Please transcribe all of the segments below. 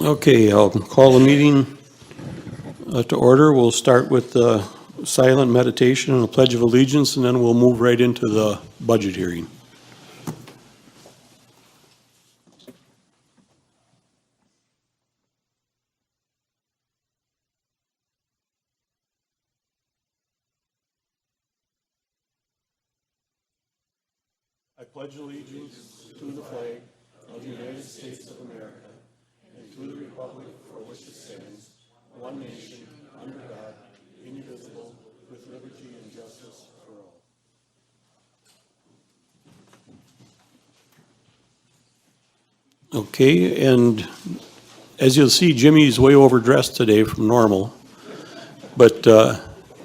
Okay, I'll call the meeting to order. We'll start with the silent meditation and the Pledge of Allegiance, and then we'll move right into the budget hearing. I pledge allegiance to the flag of the United States of America and to the republic for which it stands, one nation, under God, indivisible, with liberty and justice for all. Okay, and as you'll see, Jimmy's way overdressed today from normal, but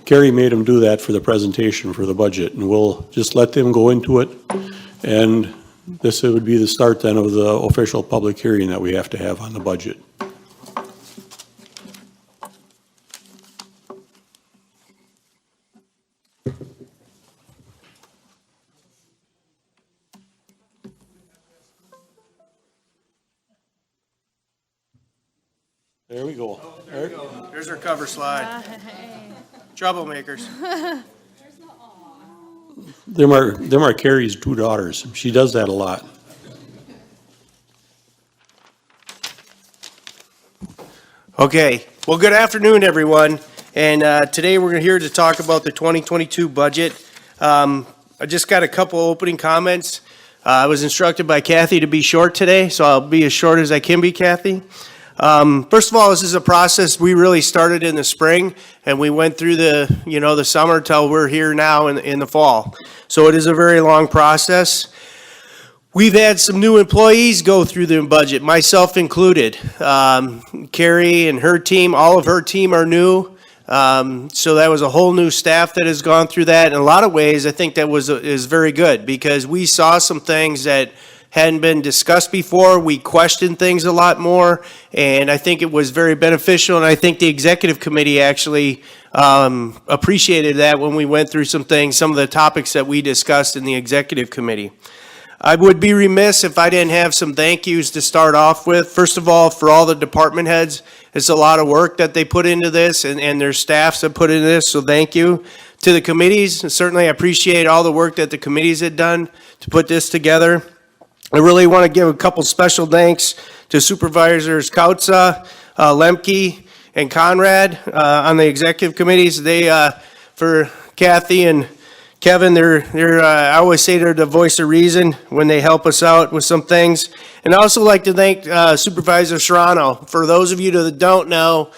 Carrie made him do that for the presentation for the budget, and we'll just let them go into it. And this would be the start then of the official public hearing that we have to have on the budget. There we go. There we go. There's our cover slide. Troublemakers. Them are Carrie's two daughters. She does that a lot. Okay. Well, good afternoon, everyone. And today we're here to talk about the 2022 budget. I just got a couple opening comments. I was instructed by Kathy to be short today, so I'll be as short as I can be, Kathy. First of all, this is a process we really started in the spring, and we went through the summer till we're here now in the fall. So it is a very long process. We've had some new employees go through the budget, myself included. Carrie and her team, all of her team are new. So that was a whole new staff that has gone through that. In a lot of ways, I think that is very good because we saw some things that hadn't been discussed before. We questioned things a lot more, and I think it was very beneficial, and I think the executive committee actually appreciated that when we went through some things, some of the topics that we discussed in the executive committee. I would be remiss if I didn't have some thank yous to start off with. First of all, for all the department heads, it's a lot of work that they put into this and their staffs that put into this, so thank you. To the committees, certainly I appreciate all the work that the committees had done to put this together. I really want to give a couple special thanks to Supervisors Kautza, Lemke, and Conrad on the executive committees. They, for Kathy and Kevin, I always say they're the voice of reason when they help us out with some things. And I also like to thank Supervisor Serrano. For those of you that don't know,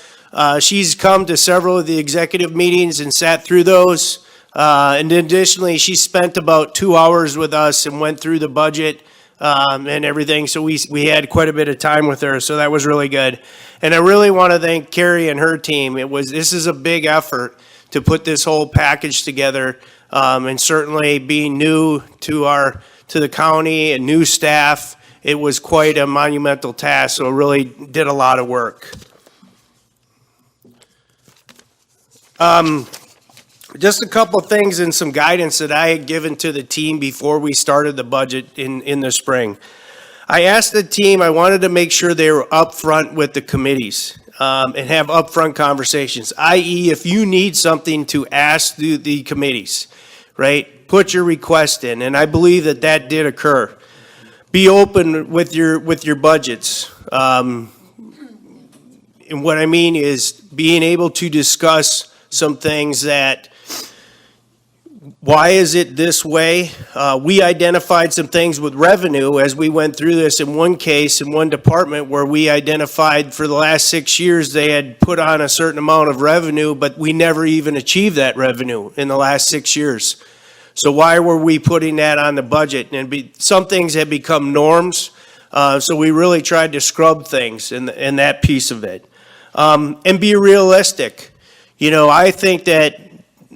she's come to several of the executive meetings and sat through those. And additionally, she spent about 2 hours with us and went through the budget and everything. So we had quite a bit of time with her. So that was really good. And I really want to thank Carrie and her team. This is a big effort to put this whole package together. And certainly being new to the county and new staff, it was quite a monumental task. So it really did a lot of work. Just a couple of things and some guidance that I had given to the team before we started the budget in the spring. I asked the team, I wanted to make sure they were upfront with the committees and have upfront conversations, i.e. if you need something to ask the committees, right, put your request in. And I believe that did occur. Be open with your budgets. And what I mean is being able to discuss some things that, why is it this way? We identified some things with revenue as we went through this. In one case, in one department where we identified for the last 6 years, they had put on a certain amount of revenue, but we never even achieved that revenue in the last 6 years. So why were we putting that on the budget? And some things have become norms. So we really tried to scrub things in that piece of it. And be realistic. You know, I think that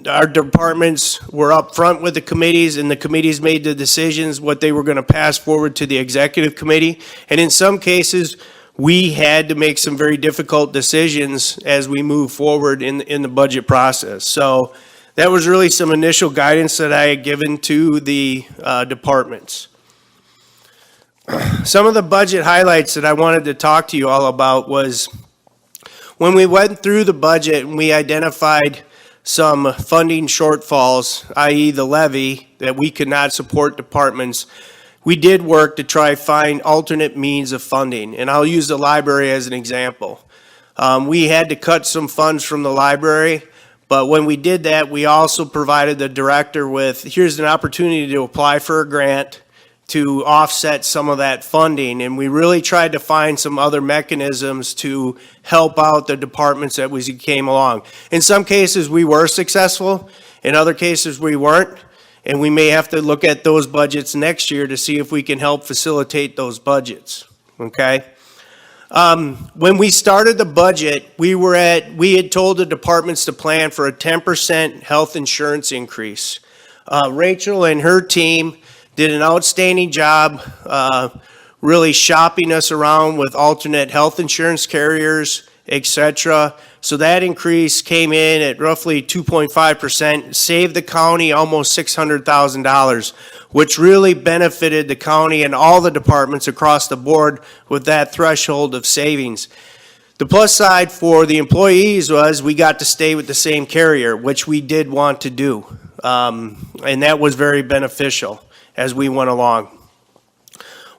our departments were up front with the committees, and the committees made the decisions, what they were going to pass forward to the executive committee. And in some cases, we had to make some very difficult decisions as we move forward in the budget process. So that was really some initial guidance that I had given to the departments. Some of the budget highlights that I wanted to talk to you all about was when we went through the budget and we identified some funding shortfalls, i.e. the levy, that we could not support departments, we did work to try find alternate means of funding. And I'll use the library as an example. We had to cut some funds from the library, but when we did that, we also provided the director with, here's an opportunity to apply for a grant to offset some of that funding. And we really tried to find some other mechanisms to help out the departments that we came along. In some cases, we were successful. In other cases, we weren't. And we may have to look at those budgets next year to see if we can help facilitate those budgets, okay? When we started the budget, we had told the departments to plan for a 10% health insurance increase. Rachel and her team did an outstanding job really shopping us around with alternate health insurance carriers, et cetera. So that increase came in at roughly 2.5%, saved the county almost $600,000, which really benefited the county and all the departments across the board with that threshold of savings. The plus side for the employees was we got to stay with the same carrier, which we did want to do. And that was very beneficial as we went along.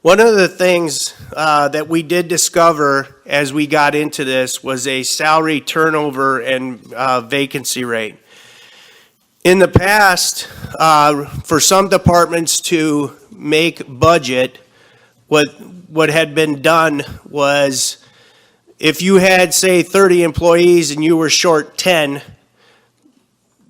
One of the things that we did discover as we got into this was a salary turnover and vacancy rate. In the past, for some departments to make budget, what had been done was if you had, say, 30 employees and you were short 10,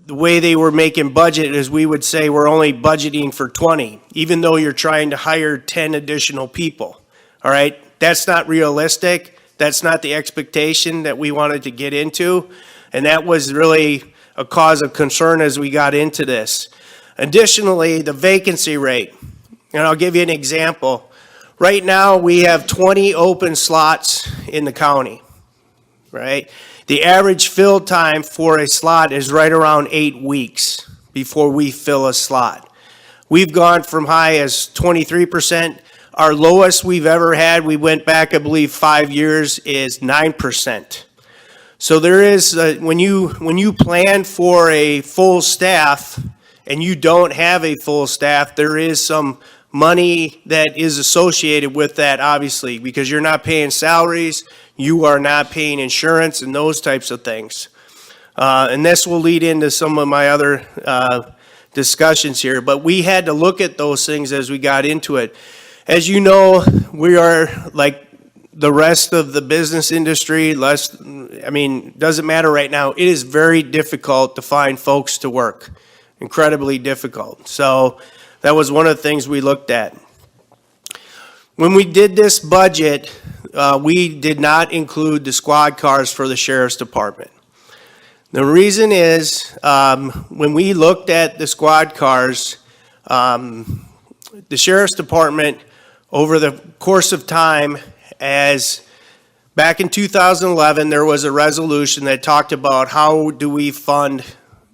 the way they were making budget is we would say we're only budgeting for 20, even though you're trying to hire 10 additional people, all right? That's not realistic. That's not the expectation that we wanted to get into, and that was really a cause of concern as we got into this. Additionally, the vacancy rate, and I'll give you an example. Right now, we have 20 open slots in the county, right? The average fill time for a slot is right around 8 weeks before we fill a slot. We've gone from high as 23%. Our lowest we've ever had, we went back, I believe, 5 years, is 9%. So there is, when you plan for a full staff and you don't have a full staff, there is some money that is associated with that, obviously, because you're not paying salaries, you are not paying insurance and those types of things. And this will lead into some of my other discussions here, but we had to look at those things as we got into it. As you know, we are like the rest of the business industry, doesn't matter right now. It is very difficult to find folks to work, incredibly difficult. So that was one of the things we looked at. When we did this budget, we did not include the squad cars for the sheriff's department. The reason is, when we looked at the squad cars, the sheriff's department, over the course of time, as back in 2011, there was a resolution that talked about how do we fund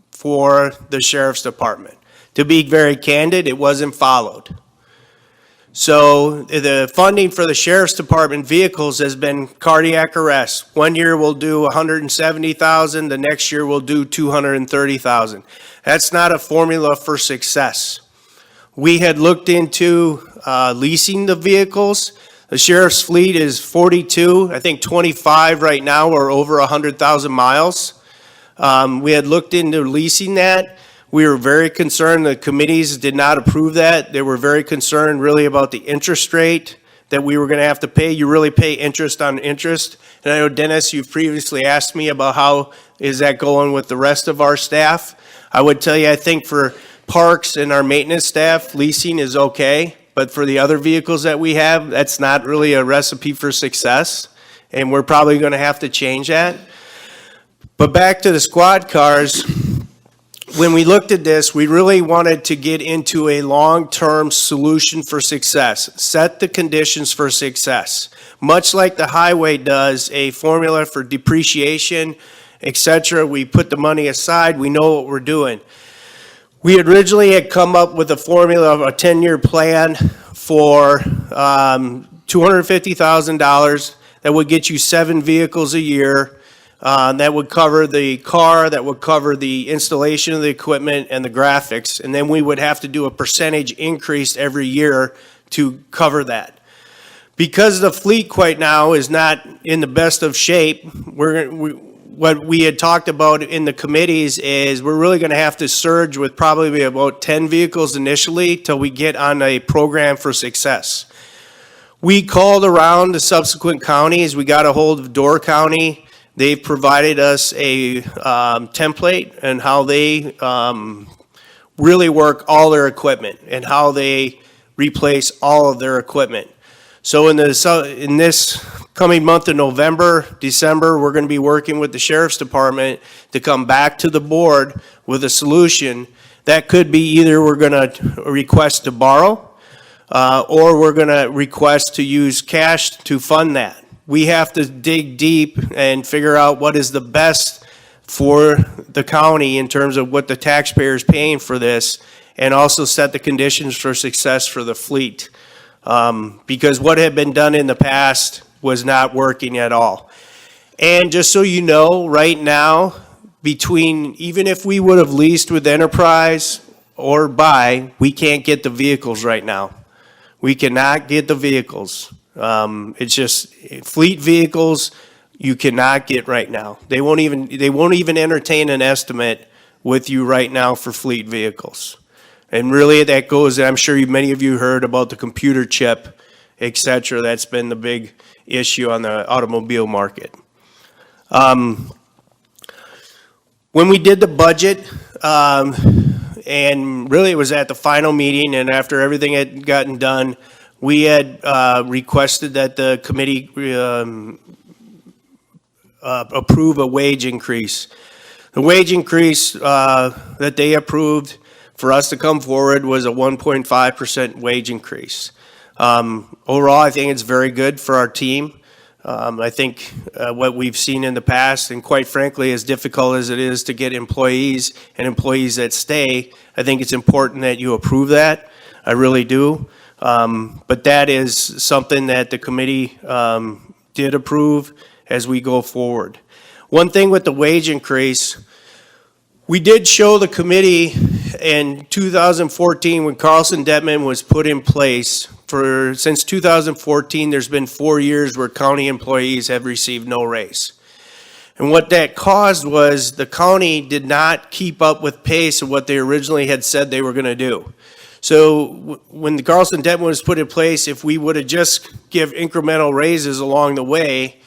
for the sheriff's department. To be very candid, it wasn't followed. So the funding for the sheriff's department vehicles has been cardiac arrest. 1 year we'll do 170,000, the next year we'll do 230,000. That's not a formula for success. We had looked into leasing the vehicles. The sheriff's fleet is 42, I think 25 right now are over 100,000 miles. We had looked into leasing that. We were very concerned, the committees did not approve that. They were very concerned really about the interest rate that we were going to have to pay. You really pay interest on interest. And I know, Dennis, you've previously asked me about how is that going with the rest of our staff. I would tell you, I think for parks and our maintenance staff, leasing is okay. But for the other vehicles that we have, that's not really a recipe for success. And we're probably going to have to change that. But back to the squad cars. When we looked at this, we really wanted to get into a long-term solution for success, set the conditions for success. Much like the highway does a formula for depreciation, etc., we put the money aside, we know what we're doing. We originally had come up with a formula of a 10-year plan for $250,000. That would get you 7 vehicles a year. That would cover the car, that would cover the installation of the equipment and the graphics. And then we would have to do a percentage increase every year to cover that. Because the fleet quite now is not in the best of shape, what we had talked about in the committees is we're really going to have to surge with probably about 10 vehicles initially till we get on a program for success. We called around the subsequent counties. We got a hold of Door County. They've provided us a template and how they really work all their equipment and how they replace all of their equipment. So in this coming month of November, December, we're going to be working with the Sheriff's Department to come back to the board with a solution. That could be either we're going to request to borrow or we're going to request to use cash to fund that. We have to dig deep and figure out what is the best for the county in terms of what the taxpayer is paying for this, and also set the conditions for success for the fleet. Because what had been done in the past was not working at all. And just so you know, right now, even if we would have leased with Enterprise or buy, we can't get the vehicles right now. We cannot get the vehicles. It's just fleet vehicles you cannot get right now. They won't even entertain an estimate with you right now for fleet vehicles. And really that goes, I'm sure many of you heard about the computer chip, et cetera. That's been the big issue on the automobile market. When we did the budget, and really it was at the final meeting, and after everything had gotten done, we had requested that the committee approve a wage increase. The wage increase that they approved for us to come forward was a 1.5% wage increase. Overall, I think it's very good for our team. I think what we've seen in the past, and quite frankly, as difficult as it is to get employees and employees that stay, I think it's important that you approve that. I really do. But that is something that the committee did approve as we go forward. One thing with the wage increase, we did show the committee in 2014 when Carlson Detman was put in place. Since 2014, there's been 4 years where county employees have received no raise. And what that caused was the county did not keep up with pace of what they originally had said they were going to do. So when the Carlson Detman was put in place, if we would have just give incremental raises along the way,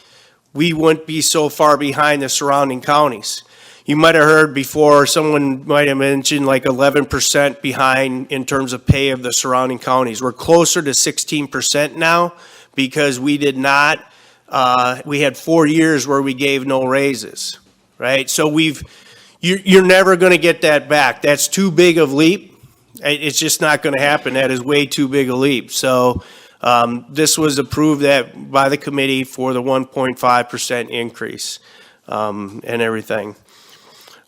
we wouldn't be so far behind the surrounding counties. You might have heard before, someone might have mentioned like 11% behind in terms of pay of the surrounding counties. We're closer to 16% now because we did not, we had 4 years where we gave no raises, right? So you're never going to get that back. That's too big of a leap. It's just not going to happen. That is way too big a leap. So this was approved by the committee for the 1.5% increase and everything.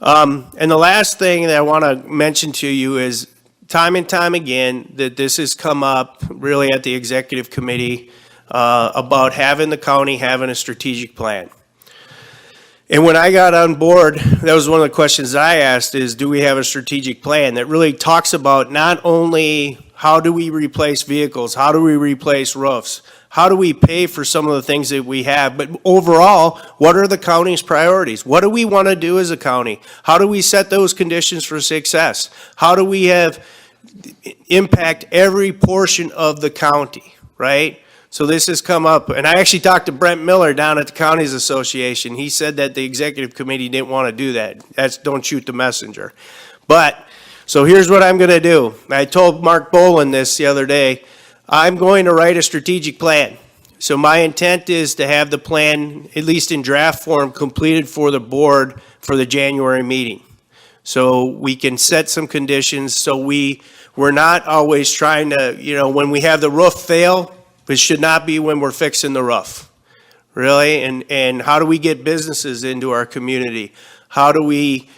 And the last thing that I want to mention to you is time and time again that this has come up really at the executive committee about having the county having a strategic plan. And when I got on board, that was one of the questions I asked is, do we have a strategic plan that really talks about not only how do we replace vehicles, how do we replace roofs, how do we pay for some of the things that we have, but overall, what are the county's priorities? What do we want to do as a county? How do we set those conditions for success? How do we impact every portion of the county, right? So this has come up, and I actually talked to Brent Miller down at the Counties Association. He said that the executive committee didn't want to do that. That's don't shoot the messenger. But, so here's what I'm going to do. I told Mark Boland this the other day. I'm going to write a strategic plan. So my intent is to have the plan, at least in draft form, completed for the board for the January meeting. So we can set some conditions so we're not always trying to, when we have the roof fail, it should not be when we're fixing the roof, really. And how do we get businesses into our community? How do we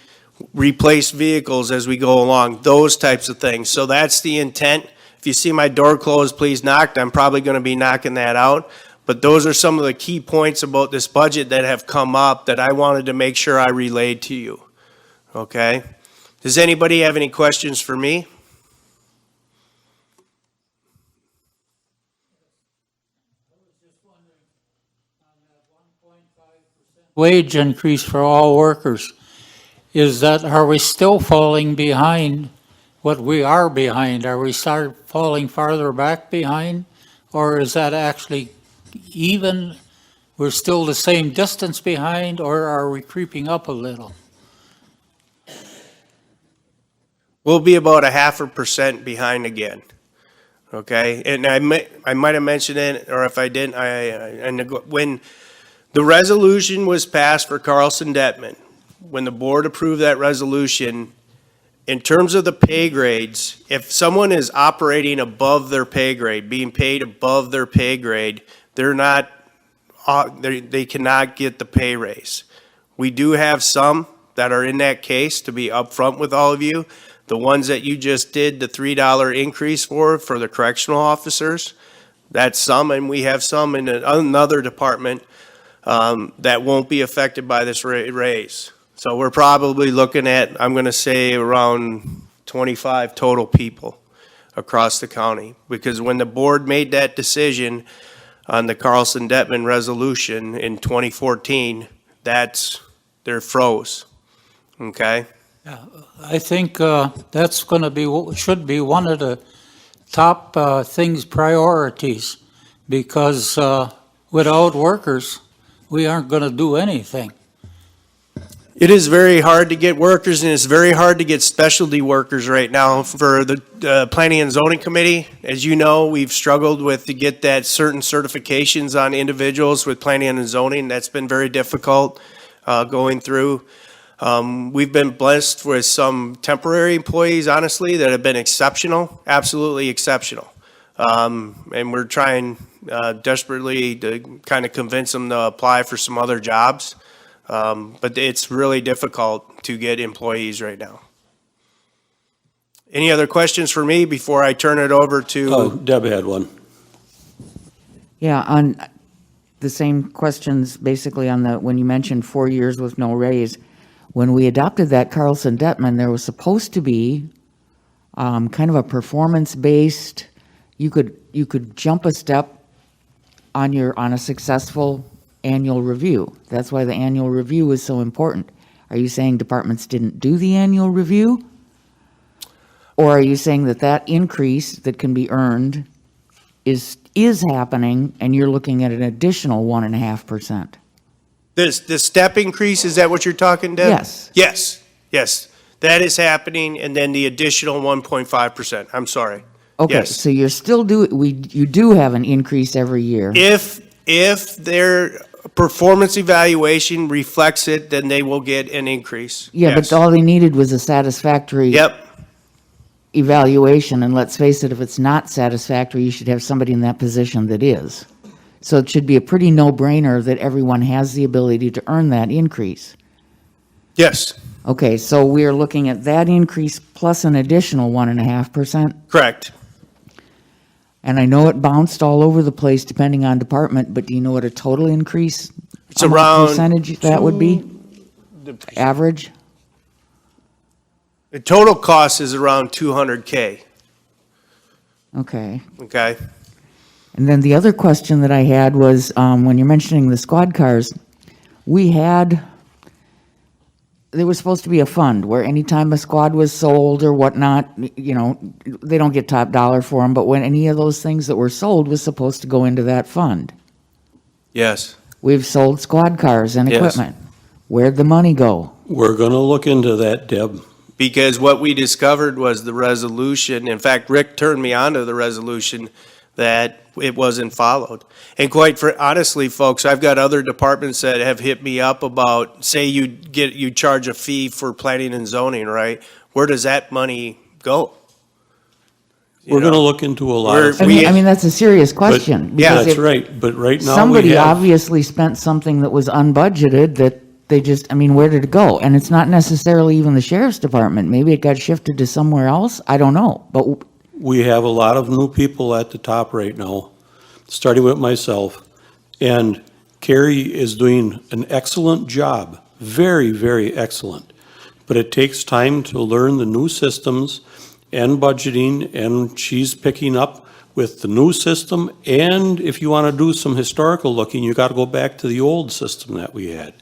replace vehicles as we go along? Those types of things. So that's the intent. If you see my door closed, please knock. I'm probably going to be knocking that out. But those are some of the key points about this budget that have come up that I wanted to make sure I relayed to you. Okay? Does anybody have any questions for me? Wage increase for all workers. Are we still falling behind what we are behind? Are we falling farther back behind? Or is that actually even? We're still the same distance behind, or are we creeping up a little? We'll be about 0.5% behind again. Okay? And I might have mentioned it, or if I didn't, when the resolution was passed for Carlson Detman, when the board approved that resolution, in terms of the pay grades, if someone is operating above their pay grade, being paid above their pay grade, they cannot get the pay raise. We do have some that are in that case, to be upfront with all of you. The ones that you just did the $3 increase for the correctional officers, that's some, and we have some in another department that won't be affected by this raise. So we're probably looking at, I'm going to say, around 25 total people across the county. Because when the board made that decision on the Carlson Detman resolution in 2014, they're froze. Okay? I think that's going to should be one of the top priorities, because without workers, we aren't going to do anything. It is very hard to get workers, and it's very hard to get specialty workers right now for the Planning and Zoning Committee. As you know, we've struggled to get that certain certifications on individuals with planning and zoning. That's been very difficult going through. We've been blessed with some temporary employees, honestly, that have been exceptional, absolutely exceptional. And we're trying desperately to kind of convince them to apply for some other jobs. But it's really difficult to get employees right now. Any other questions for me before I turn it over to? Deb had one. Yeah, on the same questions, basically when you mentioned 4 years with no raise. When we adopted that Carlson Detman, there was supposed to be kind of a performance-based, you could jump a step on a successful annual review. That's why the annual review is so important. Are you saying departments didn't do the annual review? Or are you saying that increase that can be earned is happening, and you're looking at an additional 1.5%? The step increase, is that what you're talking, Deb? Yes. Yes. That is happening, and then the additional 1.5%. I'm sorry. Okay, Yes. so you're still you do have an increase every year. If their performance evaluation reflects it, then they will get an increase. Yeah, Yes. but all they needed was a satisfactory Yep. evaluation, and let's face it, if it's not satisfactory, you should have somebody in that position that is. So it should be a pretty no-brainer that everyone has the ability to earn that increase. Yes, Okay, so we are looking at that increase plus an additional 1.5%. correct. And I know it bounced all over the place depending on department, but do you know what a total increase? It's how much around percentage that would be? Average? The total cost is around $200K, Okay. okay? And then the other question that I had was, when you're mentioning the squad cars, there was supposed to be a fund where anytime a squad was sold or whatnot, they don't get top dollar for them, but when any of those things that were sold was supposed to go into that fund. Yes. We've sold squad cars and Yes. equipment. Where'd the money go? We're going to look into that, Deb. Because what we discovered was the resolution, in fact, Rick turned me on to the resolution, that it wasn't followed. And honestly, folks, I've got other departments that have hit me up about, say you charge a fee for planning and zoning, right? Where does that money go? We're going to look into a lot of We're- I mean, that's a serious question. yeah, because That's if right, but right now we Somebody have, obviously spent something that was unbudgeted that they where did it go? And it's not necessarily even the sheriff's department. Maybe it got shifted to somewhere else. I don't know. But we have a lot of new people at the top right now, starting with myself. And Carrie is doing an excellent job, very, very excellent. But it takes time to learn the new systems and budgeting, and she's picking up with the new system. And if you want to do some historical looking, you got to go back to the old system that we had.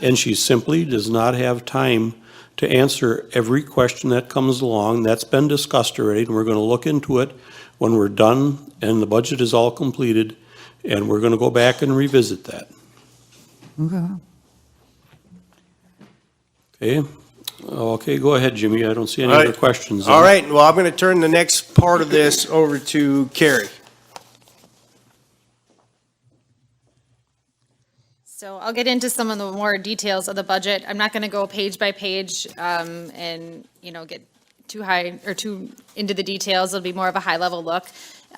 And she simply does not have time to answer every question that comes along. That's been discussed already, and we're going to look into it when we're done and the budget is all completed, and we're going to go back and revisit that. Okay. Okay? Okay, go ahead, Jimmy. I don't see any All other right. questions. All right, well, I'm going to turn the next part of this over to Carrie. So I'll get into some of the more details of the budget. I'm not going to go page by page and, get too high or too into the details. It'll be more of a high-level look.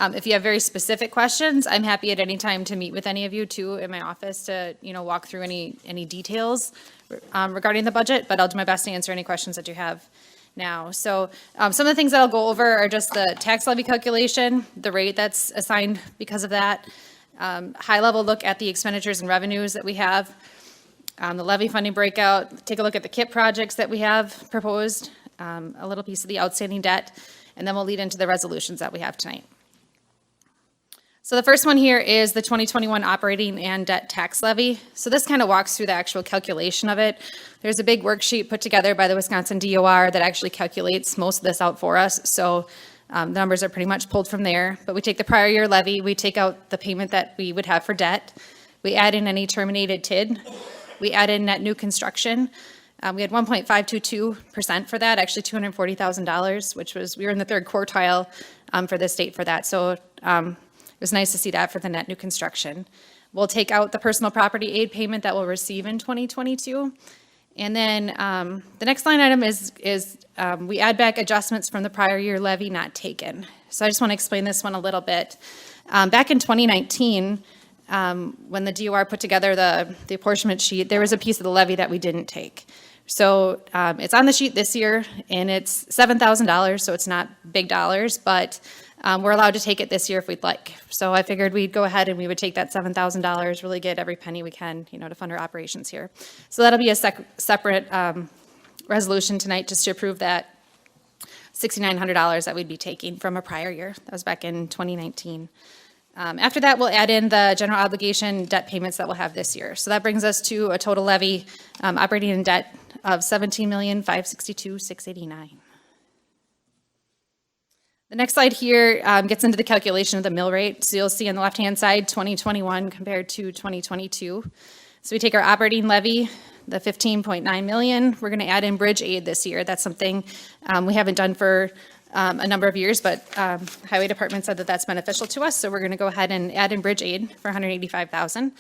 If you have very specific questions, I'm happy at any time to meet with any of you too in my office to, walk through any details regarding the budget, but I'll do my best to answer any questions that you have now. So some of the things that I'll go over are just the tax levy calculation, the rate that's assigned because of that, high-level look at the expenditures and revenues that we have, the levy funding breakout, take a look at the KIP projects that we have proposed, a little piece of the outstanding debt, and then we'll lead into the resolutions that we have tonight. So the first one here is the 2021 operating and debt tax levy. So this kind of walks through the actual calculation of it. There's a big worksheet put together by the Wisconsin DOR that actually calculates most of this out for us. So the numbers are pretty much pulled from there. But we take the prior year levy, we take out the payment that we would have for debt. We add in any terminated TID. We add in net new construction. We had 1.522% for that, actually $240,000, which we were in the third quartile for the state for that. So it was nice to see that for the net new construction. We'll take out the personal property aid payment that we'll receive in 2022. And then the next line item is we add back adjustments from the prior year levy not taken. So I just want to explain this one a little bit. Back in 2019, when the DOR put together the apportionment sheet, there was a piece of the levy that we didn't take. So it's on the sheet this year, and it's $7,000, so it's not big dollars, but we're allowed to take it this year if we'd like. So I figured we'd go ahead and we would take that $7,000, really get every penny we can, to fund our operations here. So that'll be a separate resolution tonight just to approve that $6,900 that we'd be taking from a prior year. That was back in 2019. After that, we'll add in the general obligation debt payments that we'll have this year. So that brings us to a total levy operating in debt of $17,562,689. The next slide here gets into the calculation of the mill rate. So you'll see on the left-hand side, 2021 compared to 2022. So we take our operating levy, the 15.9 million. We're going to add in bridge aid this year. That's something we haven't done for a number of years, but Highway Department said that that's beneficial to us. So we're going to go ahead and add in bridge aid for $185,000.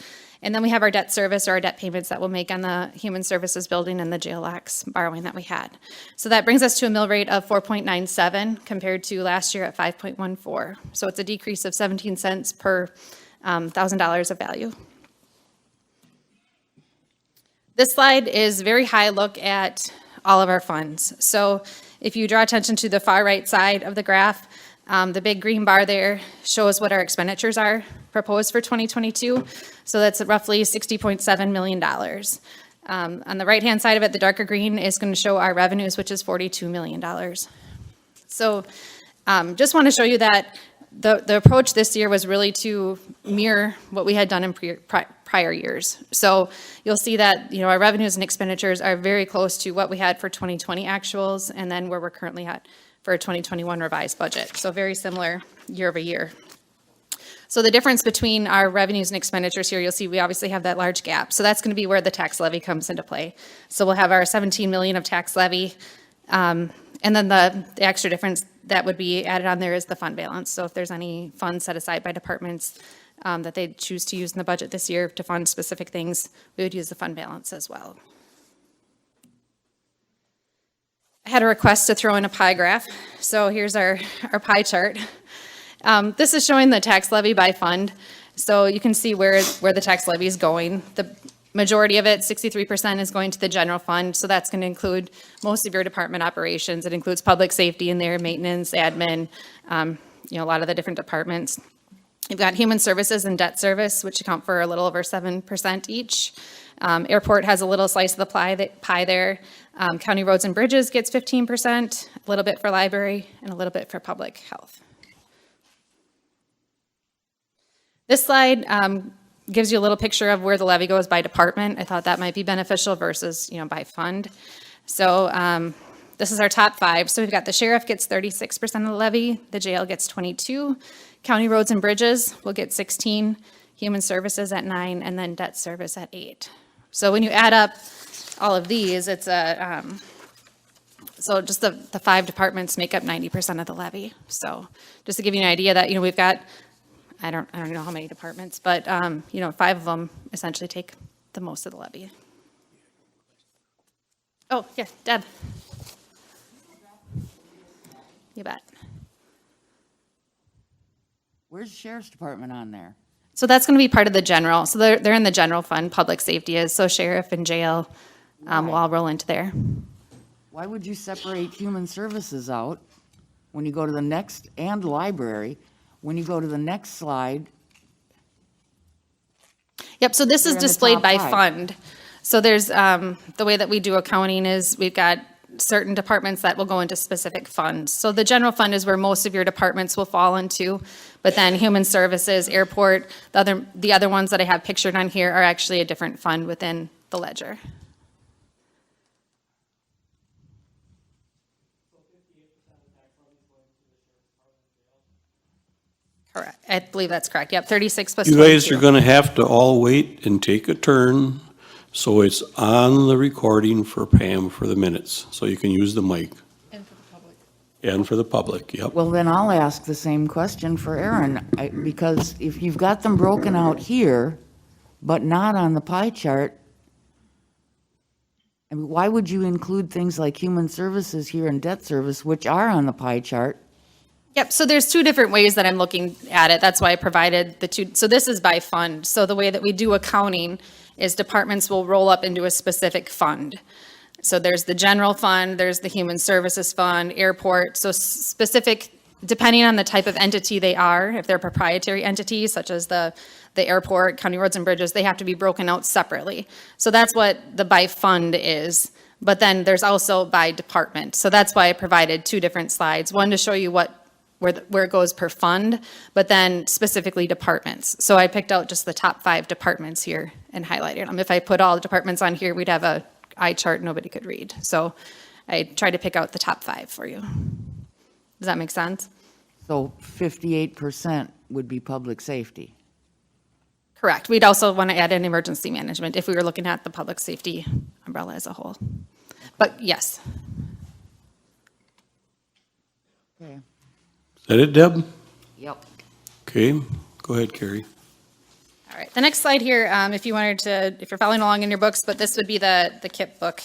And then we have our debt service or our debt payments that we'll make on the Human Services Building and the JLX borrowing that we had. So that brings us to a mill rate of 4.97 compared to last year at 5.14. So it's a decrease of 17 cents per $1,000 of value. This slide is a very high look at all of our funds. So if you draw attention to the far right side of the graph, the big green bar there shows what our expenditures are proposed for 2022. So that's roughly $60.7 million. On the right-hand side of it, the darker green is going to show our revenues, which is $42 million. So just want to show you that the approach this year was really to mirror what we had done in prior years. So you'll see that, our revenues and expenditures are very close to what we had for 2020 actuals and then where we're currently at for a 2021 revised budget. So very similar year over year. So the difference between our revenues and expenditures here, you'll see we obviously have that large gap. So that's going to be where the tax levy comes into play. So we'll have our 17 million of tax levy, and then the extra difference that would be added on there is the fund balance. So if there's any funds set aside by departments that they choose to use in the budget this year to fund specific things, we would use the fund balance as well. I had a request to throw in a pie graph. So here's our pie chart. This is showing the tax levy by fund. So you can see where the tax levy is going. The Majority of it, 63%, is going to the general fund, so that's going to include most of your department operations. It includes public safety in there, maintenance, admin, a lot of the different departments. You've got human services and debt service, which account for a little over 7% each. Airport has a little slice of the pie there. County roads and bridges gets 15%, a little bit for library, and a little bit for public health. This slide gives you a little picture of where the levy goes by department. I thought that might be beneficial versus, by fund. So this is our top 5. So we've got the sheriff gets 36% of the levy, the jail gets 22, county roads and bridges will get 16, human services at 9, and then debt service at 8. So when you add up all of these, it's so just the 5 departments make up 90% of the levy. So just to give you an idea that, we've got, I don't know how many departments, but, 5 of them essentially take the most of the levy. Oh, yeah, Deb. You bet. Where's the sheriff's department on there? So that's going to be part of the general. So they're in the general fund, public safety is, so sheriff and jail will all roll into there. Why would you separate human services out when you go to the next, and library, when you go to the next slide? Yep, so this is They're in the displayed top by 5. fund. So there's, the way that we do accounting is we've got certain departments that will go into specific funds. So the general fund is where most of your departments will fall into, but then human services, airport, the other ones that I have pictured on here are actually a different fund within the ledger. Correct, I believe that's correct, yep, 36 plus You guys 22. are gonna have to all wait and take a turn, so it's on the recording for Pam for the minutes, so you can use the mic. And for the public. And for the public, yep. Well, then I'll ask the same question for Aaron, because if you've got them broken out here, but not on the pie chart, I mean, why would you include things like human services here and debt service, which are on the pie chart? Yep, so there's 2 different ways that I'm looking at it. That's why I provided the 2. So this is by fund. So the way that we do accounting is departments will roll up into a specific fund. So there's the general fund, there's the human services fund, airport. So specific, depending on the type of entity they are, if they're proprietary entities such as the airport, county roads and bridges, they have to be broken out separately. So that's what the by fund is. But then there's also by department. So that's why I provided 2 different slides. One to show you where it goes per fund, but then specifically departments. So I picked out just the top 5 departments here and highlighted them. If I put all the departments on here, we'd have a eye chart nobody could read. So I tried to pick out the top 5 for you. Does that make sense? So 58% would be public safety. Correct. We'd also want to add in emergency management if we were looking at the public safety umbrella as a whole. But yes. Okay. Is that it, Deb? Yep. Okay, go ahead, Carrie. All right, the next slide here, if you're following along in your books, but this would be the KIP book.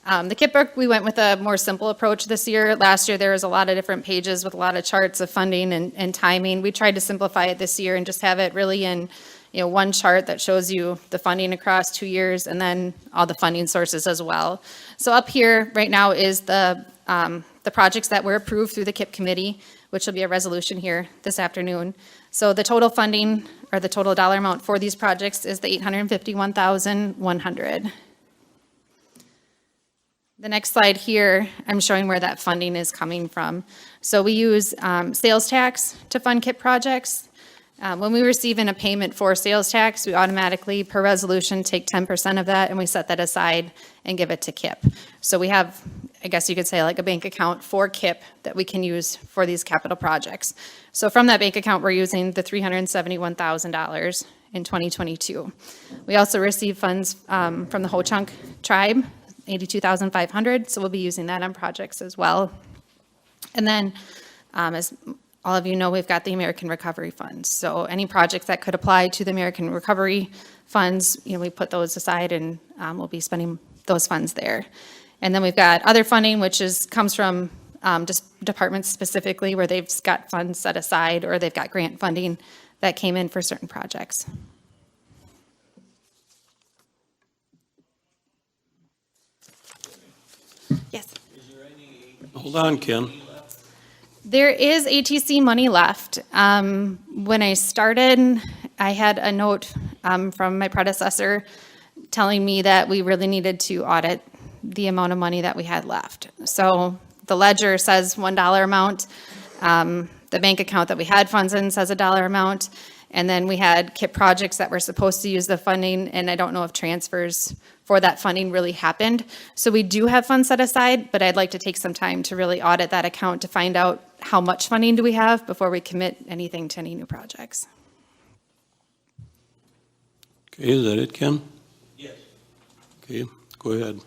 The KIP book, we went with a more simple approach this year. Last year, there was a lot of different pages with a lot of charts of funding and timing. We tried to simplify it this year and just have it really in, one chart that shows you the funding across 2 years and then all the funding sources as well. So up here right now is the projects that were approved through the KIP committee, which will be a resolution here this afternoon. So the total funding, or the total dollar amount for these projects is the $851,100. The next slide here, I'm showing where that funding is coming from. So we use sales tax to fund KIP projects. When we receive in a payment for sales tax, we automatically, per resolution, take 10% of that, and we set that aside and give it to KIP. So we have, I guess you could say, like a bank account for KIP that we can use for these capital projects. So from that bank account, we're using the $371,000 in 2022. We also receive funds from the Ho-Chunk tribe, $82,500, so we'll be using that on projects as well. And then, as all of you know, we've got the American Recovery Funds. So any projects that could apply to the American Recovery Funds, we put those aside and we'll be spending those funds there. And then we've got other funding, which comes from just departments specifically where they've got funds set aside or they've got grant funding that came in for certain projects. Yes. Hold on, Ken. There is ATC money left. When I started, I had a note from my predecessor telling me that we really needed to audit the amount of money that we had left. So the ledger says $1 amount. The bank account that we had funds in says $1 amount. And then we had KIP projects that were supposed to use the funding, and I don't know if transfers for that funding really happened. So we do have funds set aside, but I'd like to take some time to really audit that account to find out how much funding do we have before we commit anything to any new projects. Okay, is that it, Ken? Yes. Okay, go ahead.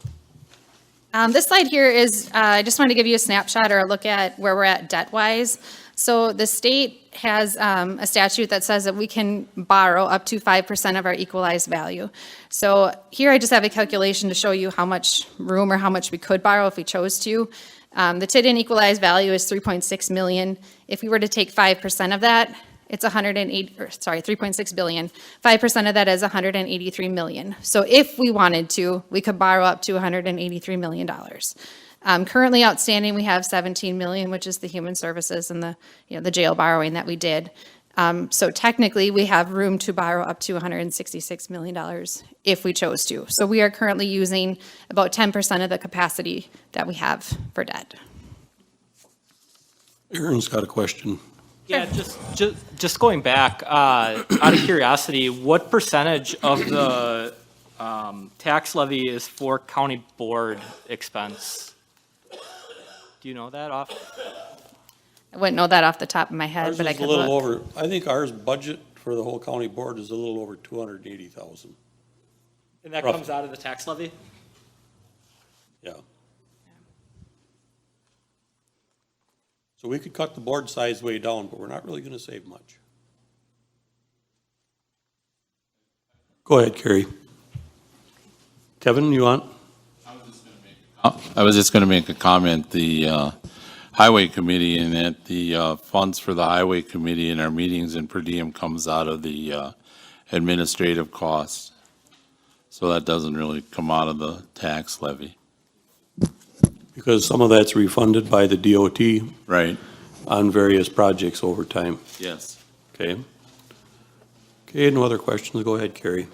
This slide here is, I just wanted to give you a snapshot or a look at where we're at debt-wise. So the state has a statute that says that we can borrow up to 5% of our equalized value. So here I just have a calculation to show you how much room or how much we could borrow if we chose to. The TID equalized value is 3.6 million. If we were to take 5% of that, it's 3.6 billion. 5% of that is 183 million. So if we wanted to, we could borrow up to $183 million. Currently outstanding, we have 17 million, which is the human services and the jail borrowing that we did. So technically, we have room to borrow up to $166 million if we chose to. So we are currently using about 10% of the capacity that we have for debt. Aaron's got a question. Yeah, just going back, out of curiosity, what percentage of the tax levy is for county board expense? Do you know that off? I wouldn't know that off the top of my head, Ours but I is a could little look. over, I think ours budget for the whole county board is a little over 280,000. And that Roughly. comes out of the tax levy? Yeah. So we could cut the board size way down, but we're not really gonna save much. Go ahead, Kerry. Kevin, you want? I was just going to make a comment. The Highway Committee, and that the funds for the Highway Committee in our meetings and per diem comes out of the administrative costs. So that doesn't really come out of the tax levy. Because some of that's refunded by the DOT Right? on various projects over time. Yes. Okay. Okay, no other questions? Go ahead, Kerry.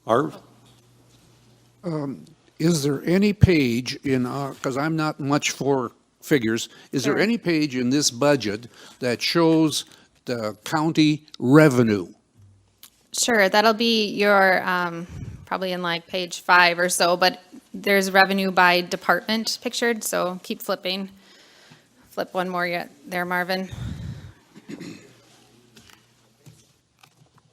Marv? Is there any page in our, because I'm not much for figures, is there Sure. any page in this budget that shows the county revenue? Sure, that'll be your, probably in like page 5 or so, but there's revenue by department pictured, so keep flipping. Flip one more yet there, Marvin.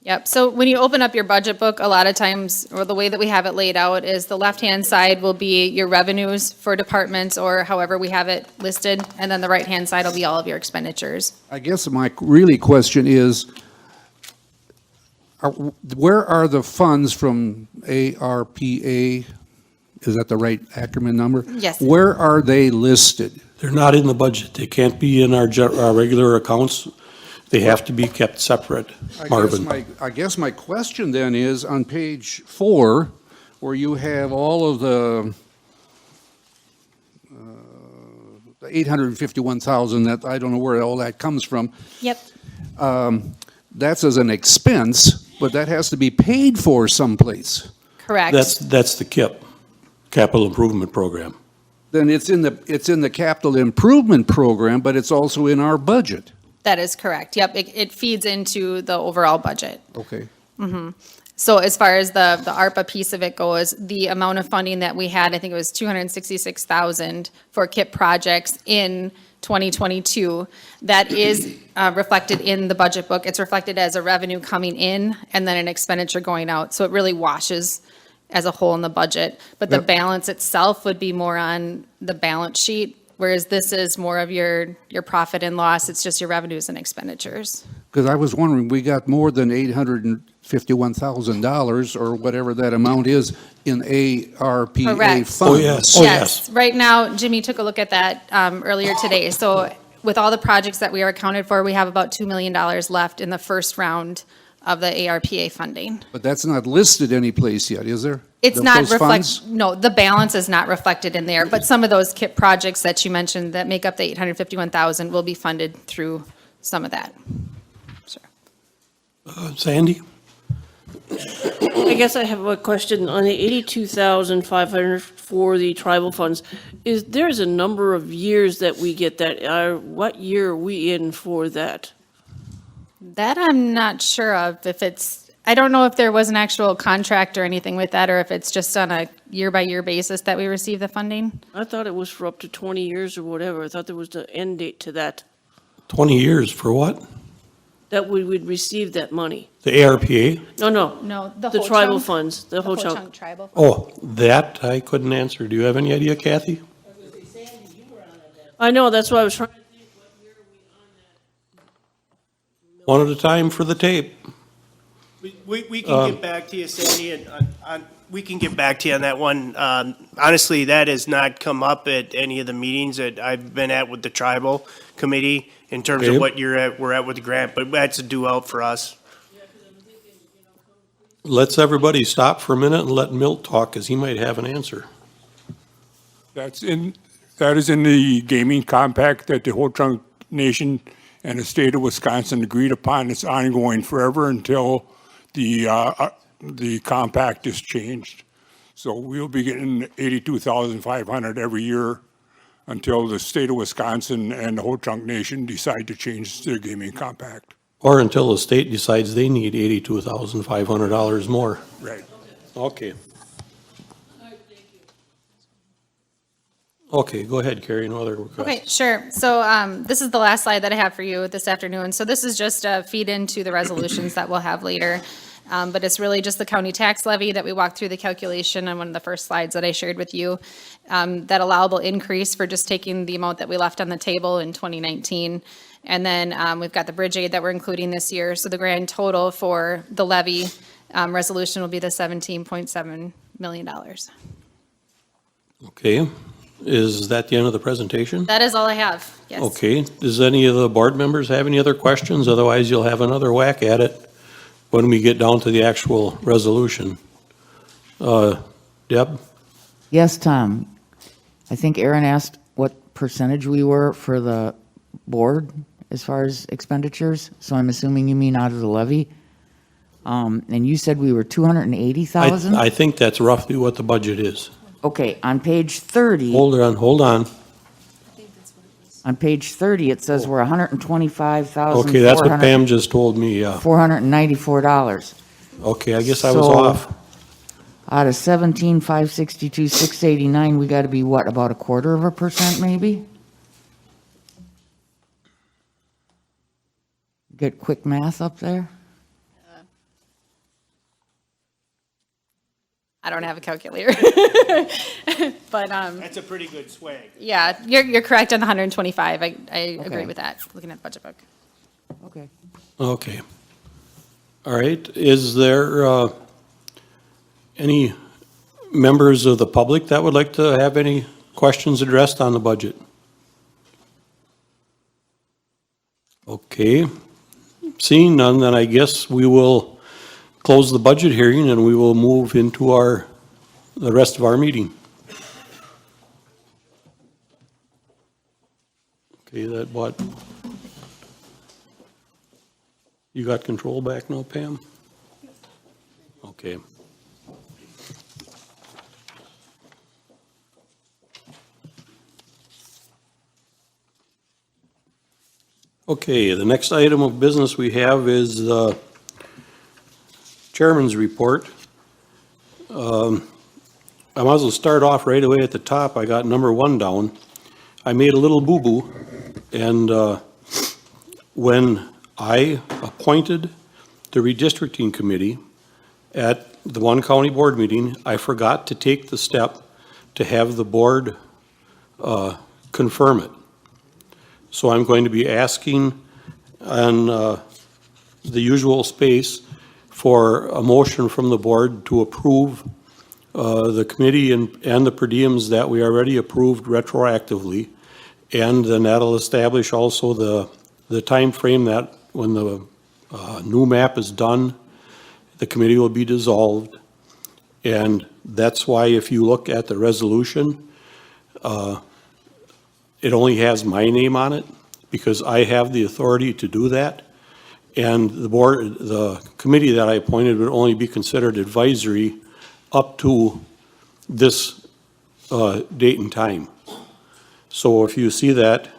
Yep, so when you open up your budget book, a lot of times, or the way that we have it laid out is the left-hand side will be your revenues for departments or however we have it listed, and then the right-hand side will be all of your expenditures. I guess my really question is, where are the funds from ARPA? Is that the right acronym number? Yes. Where are they listed? They're not in the budget. They can't be in our regular accounts. They have to be kept separate, Marvin. I guess my question then is, on page 4, where you have all of the 851,000, that, I don't know where all that comes from, Yep. that's as an expense, but that has to be paid for someplace. Correct. That's the KIP, Capital Improvement Program. Then it's in the capital improvement program, but it's also in our budget. That is correct. Yep, it feeds into the overall budget. Okay. So as far as the ARPA piece of it goes, the amount of funding that we had, I think it was 266,000 for KIP projects in 2022. That is reflected in the budget book. It's reflected as a revenue coming in and then an expenditure going out. So it really washes as a whole in the budget. But the Yep. balance itself would be more on the balance sheet, whereas this is more of your profit and loss. It's just your revenues and expenditures. Because I was wondering, we got more than $851,000 or whatever that amount is in ARPA Correct. funds. Oh, yes. Oh, yes. Right now, Jimmy took a look at that earlier today. So with all the projects that we are accounted for, we have about $2 million left in the first round of the ARPA funding. But that's not listed anyplace yet, is there? It's not those reflect, funds? no, the balance is not reflected in there, but some of those KIP projects that you mentioned that make up the 851,000 will be funded through some of that. Sandy? I guess I have a question on the 82,500 for the tribal funds. There's a number of years that we get that. What year are we in for that? That I'm not sure of, if it's, I don't know if there was an actual contract or anything with that, or if it's just on a year-by-year basis that we receive the funding. I thought it was for up to 20 years or whatever. I thought there was the end date to that, 20 years for what? that we would receive that money. The ARPA? No, No, the whole tribal chunk? funds, the whole chunk. chunk tribal. Oh, that I couldn't answer. Do you have any idea, Kathy? I know, that's why I was trying to think, what year are we on that? One at a time for the tape. We can get back to you, Sandy, and we can get back to you on that one. Honestly, that has not come up at any of the meetings that I've been at with the tribal committee in terms Okay. of what we're at with the grant, but that's a due out for us. Let's everybody stop for a minute and let Milt talk, because he might have an answer. That is in the gaming compact that the Ho-Chunk Nation and the state of Wisconsin agreed upon. It's ongoing forever until the compact is changed. So we'll be getting 82,500 every year until the state of Wisconsin and the Ho-Chunk Nation decide to change their gaming compact. Or until the state decides they need $82,500 more. Right. Okay. Okay, go ahead, Carrie, no other requests. Okay, sure. So this is the last slide that I have for you this afternoon. So this is just a feed into the resolutions that we'll have later. But it's really just the county tax levy that we walked through the calculation on one of the first slides that I shared with you. That allowable increase for just taking the amount that we left on the table in 2019. And then we've got the bridge aid that we're including this year. So the grand total for the levy resolution will be the $17.7 million. Okay, is that the end of the presentation? That is all I have, yes. Okay, does any of the board members have any other questions? Otherwise, you'll have another whack at it when we get down to the actual resolution. Deb? Yes, Tom. I think Aaron asked what percentage we were for the board as far as expenditures, so I'm assuming you mean out of the levy. And you said we were 280,000? I think that's roughly what the budget is. Okay, on page 30. Hold on. On page 30, it says we're 125,000. Okay, that's what Pam just told me, yeah. $494. Okay, I guess I was So- off. Out of 17,562, 689, we got to be what, about 1/4% maybe? Get quick math up there? I don't have a calculator. But, That's a pretty good swag. yeah, you're correct on the 125. I agree Okay. with that, looking at the budget book. Okay. Okay. All right, is there any members of the public that would like to have any questions addressed on the budget? Okay, seeing none, then I guess we will close the budget hearing and we will move into the rest of our meeting. Okay, that what? You got control back now, Pam? Okay. Okay, the next item of business we have is the chairman's report. I might as well start off right away at the top. I got number 1 down. I made a little boo-boo, and when I appointed the redistricting committee at the one county board meeting, I forgot to take the step to have the board confirm it. So I'm going to be asking on the usual space for a motion from the board to approve the committee and the per diems that we already approved retroactively. And then that'll establish also the time frame that when the new map is done, the committee will be dissolved. And That's why if you look at the resolution, it only has my name on it, because I have the authority to do that. And the board, the committee that I appointed would only be considered advisory up to this date and time. So if you see that,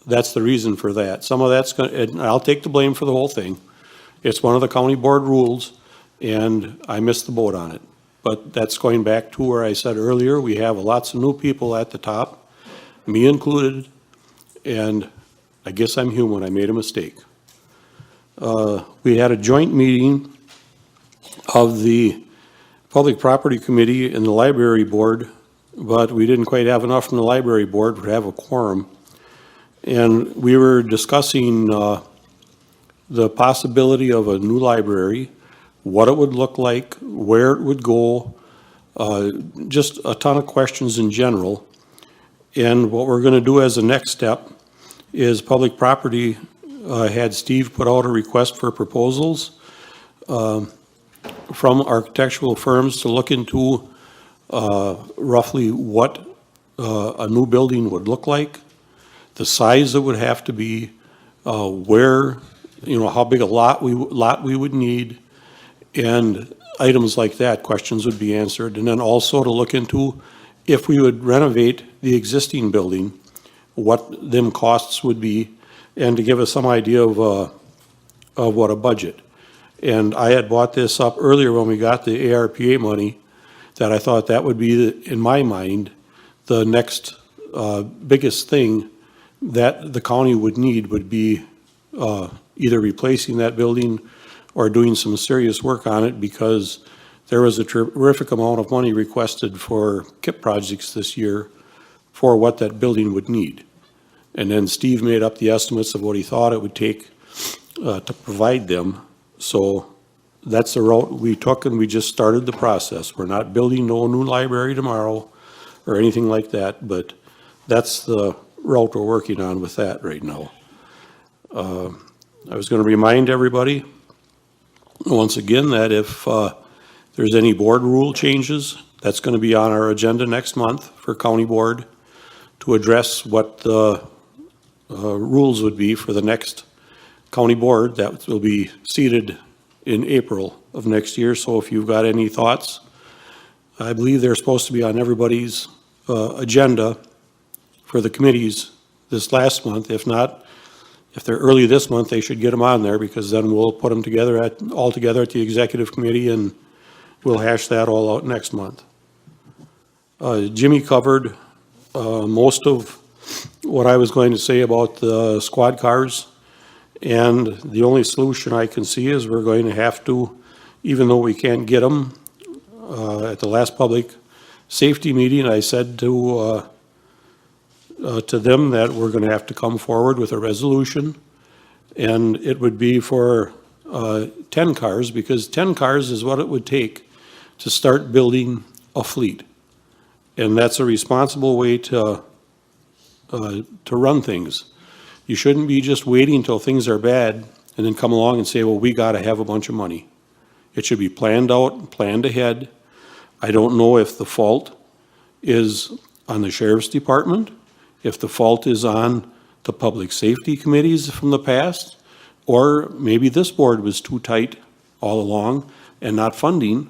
that's the reason for that. Some of that's going to, and I'll take the blame for the whole thing. It's one of the county board rules, and I missed the boat on it. But that's going back to where I said earlier, we have lots of new people at the top, me included, and I guess I'm human, I made a mistake. We had a joint meeting of the Public Property Committee and the Library Board, but we didn't quite have enough from the Library Board to have a quorum. And we were discussing the possibility of a new library, what it would look like, where it would go, just a ton of questions in general. And what we're going to do as a next step is Public Property had Steve put out a request for proposals from architectural firms to look into roughly what a new building would look like, the size it would have to be, where, you know, how big a lot we would need, and items like that, questions would be answered. And then also to look into if we would renovate the existing building, what them costs would be, and to give us some idea of what a budget. And I had brought this up earlier when we got the ARPA money, that I thought that would be, in my mind, the next biggest thing that the county would need would be either replacing that building or doing some serious work on it, because there was a terrific amount of money requested for KIP projects this year for what that building would need. And then Steve made up the estimates of what he thought it would take to provide them. So that's the route we took, and we just started the process. We're not building no new library tomorrow or anything like that, but that's the route we're working on with that right now. I was going to remind everybody, once again, that if there's any board rule changes, that's going to be on our agenda next month for county board to address what the rules would be for the next county board that will be seated in April of next year. So if you've got any thoughts, I believe they're supposed to be on everybody's agenda for the committees this last month. If not, if they're early this month, they should get them on there, because then we'll put them together all together at the executive committee, and we'll hash that all out next month. Jimmy covered most of what I was going to say about the squad cars. And the only solution I can see is we're going to have to, even though we can't get them, at the last public safety meeting, I said to them that we're going to have to come forward with a resolution, and it would be for 10 cars, because 10 cars is what it would take to start building a fleet. And that's a responsible way to run things. You shouldn't be just waiting until things are bad and then come along and say, well, we got to have a bunch of money. It should be planned out, planned ahead. I don't know if the fault is on the sheriff's department, if the fault is on the public safety committees from the past, or maybe this board was too tight all along and not funding,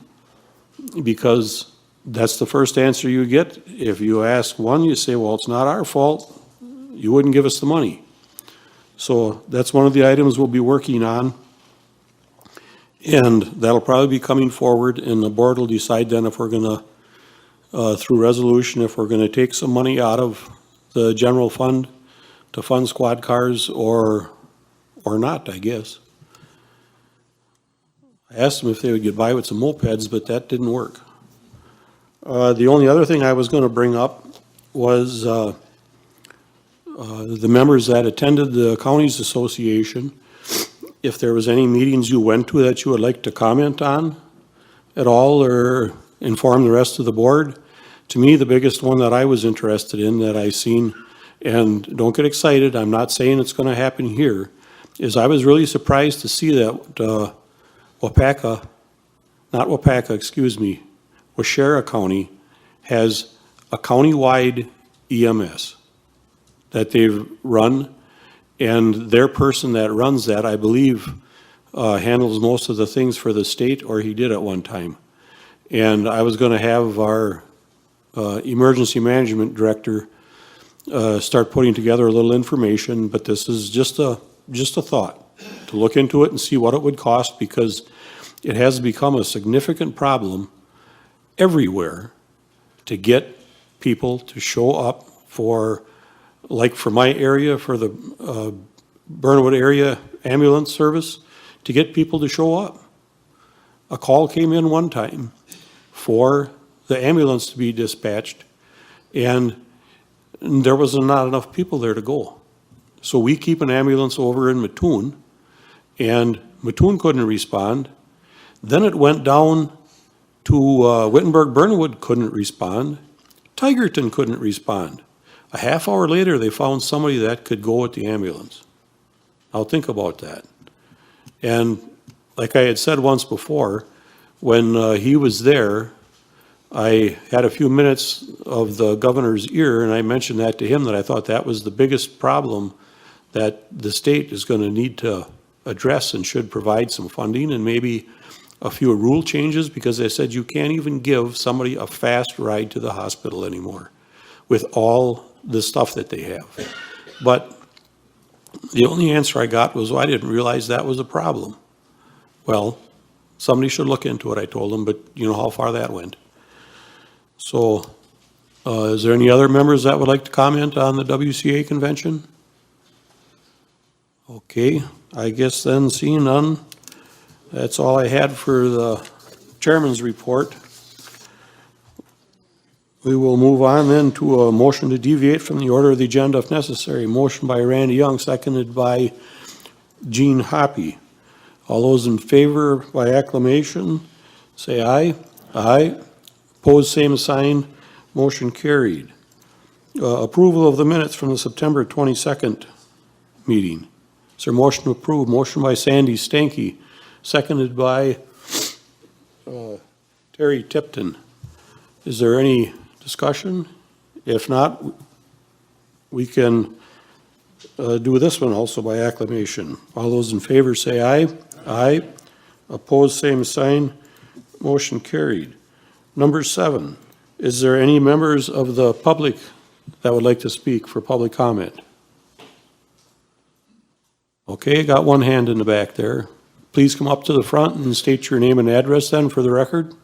because that's the first answer you get. If you ask one, you say, well, it's not our fault. You wouldn't give us the money. So that's one of the items we'll be working on. And that'll probably be coming forward, and the board will decide then if we're gonna, through resolution, if we're gonna take some money out of the general fund to fund squad cars or not, I guess. I asked them if they would get by with some mopeds, but that didn't work. The only other thing I was gonna bring up was, the members that attended the Counties Association, if there was any meetings you went to that you would like to comment on at all or inform the rest of the board. To me, the biggest one that I was interested in that I seen, and don't get excited, I'm not saying it's going to happen here, is I was really surprised to see that Washera County has a countywide EMS that they've run, and their person that runs that, I believe, handles most of the things for the state, or he did at one time. And I was gonna have our emergency management director start putting together a little information, but this is just a thought, to look into it and see what it would cost, because it has become a significant problem everywhere to get people to show up for, like for my area, for the Burnwood area ambulance service, to get people to show up. A call came in one time for the ambulance to be dispatched, and there was not enough people there to go. So we keep an ambulance over in Mattoon, and Mattoon couldn't respond. Then it went down to Wittenberg, Burnwood couldn't respond. Tigerton couldn't respond. A half hour later, they found somebody that could go with the ambulance. Now think about that. And like I had said once before, when he was there, I had a few minutes of the governor's ear, and I mentioned that to him, that I thought that was the biggest problem that the state is going to need to address and should provide some funding and maybe a few rule changes, because they said you can't even give somebody a fast ride to the hospital anymore with all the stuff that they have. But the only answer I got was, well, I didn't realize that was a problem. Well, somebody should look into it, I told them, but you know how far that went. So, is there any other members that would like to comment on the WCA convention? Okay, I guess then, seeing none, that's all I had for the chairman's report. We will move on then to a motion to deviate from the order of the agenda if necessary. Motion by Randy Young, seconded by Gene Hoppy. All those in favor by acclamation, say aye. Aye. Opposed, same sign. Motion carried. Approval of the minutes from the September 22nd meeting. Is there a motion to approve? Motion by Sandy Stanky, seconded by Terry Tipton. Is there any discussion? If not, we can do this one also by acclamation. All those in favor say aye. Aye. Opposed, same sign. Motion carried. Number 7, is there any members of the public that would like to speak for public comment? Okay, got one hand in the back there. Please come up to the front and state your name and address then for the record.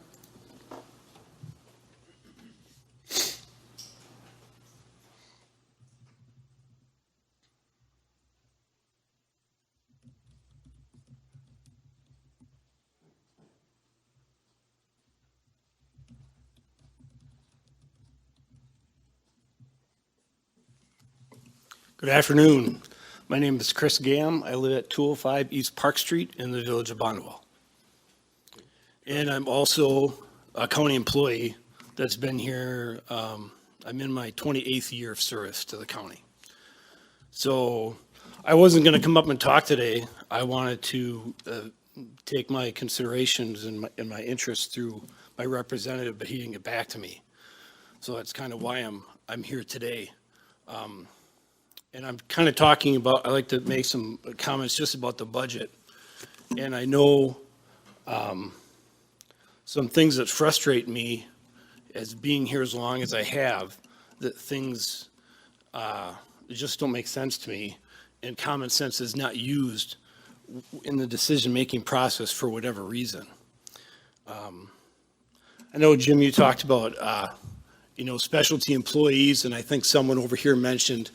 Good afternoon. My name is Chris Gam. I live at 205 East Park Street in the village of Bondwell. And I'm also a county employee that's been here, I'm in my 28th year of service to the county. So I wasn't going to come up and talk today. I wanted to take my considerations and my interests through my representative, but he didn't get back to me. So that's kind of why I'm here today. And I'm kind of talking about, I like to make some comments just about the budget. And I know some things that frustrate me as being here as long as I have, that things just don't make sense to me, and common sense is not used in the decision-making process for whatever reason. I know, Jim, you talked about, specialty employees, and I think someone over here mentioned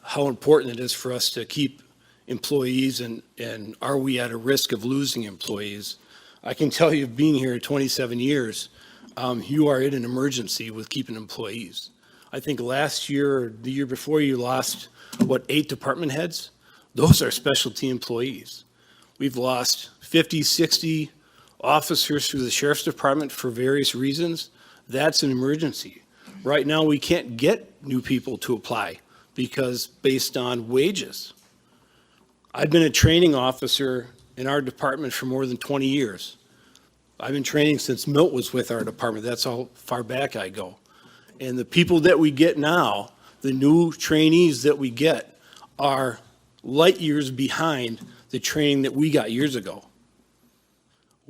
how important it is for us to keep employees, and are we at a risk of losing employees? I can tell you, being here 27 years, you are in an emergency with keeping employees. I think last year, or the year before, you lost, 8 department heads? Those are specialty employees. We've lost 50, 60 officers through the sheriff's department for various reasons. That's an emergency. Right now, we can't get new people to apply because based on wages. I've been a training officer in our department for more than 20 years. I've been training since Milt was with our department. That's how far back I go. And the people that we get now, the new trainees that we get, are light years behind the training that we got years ago.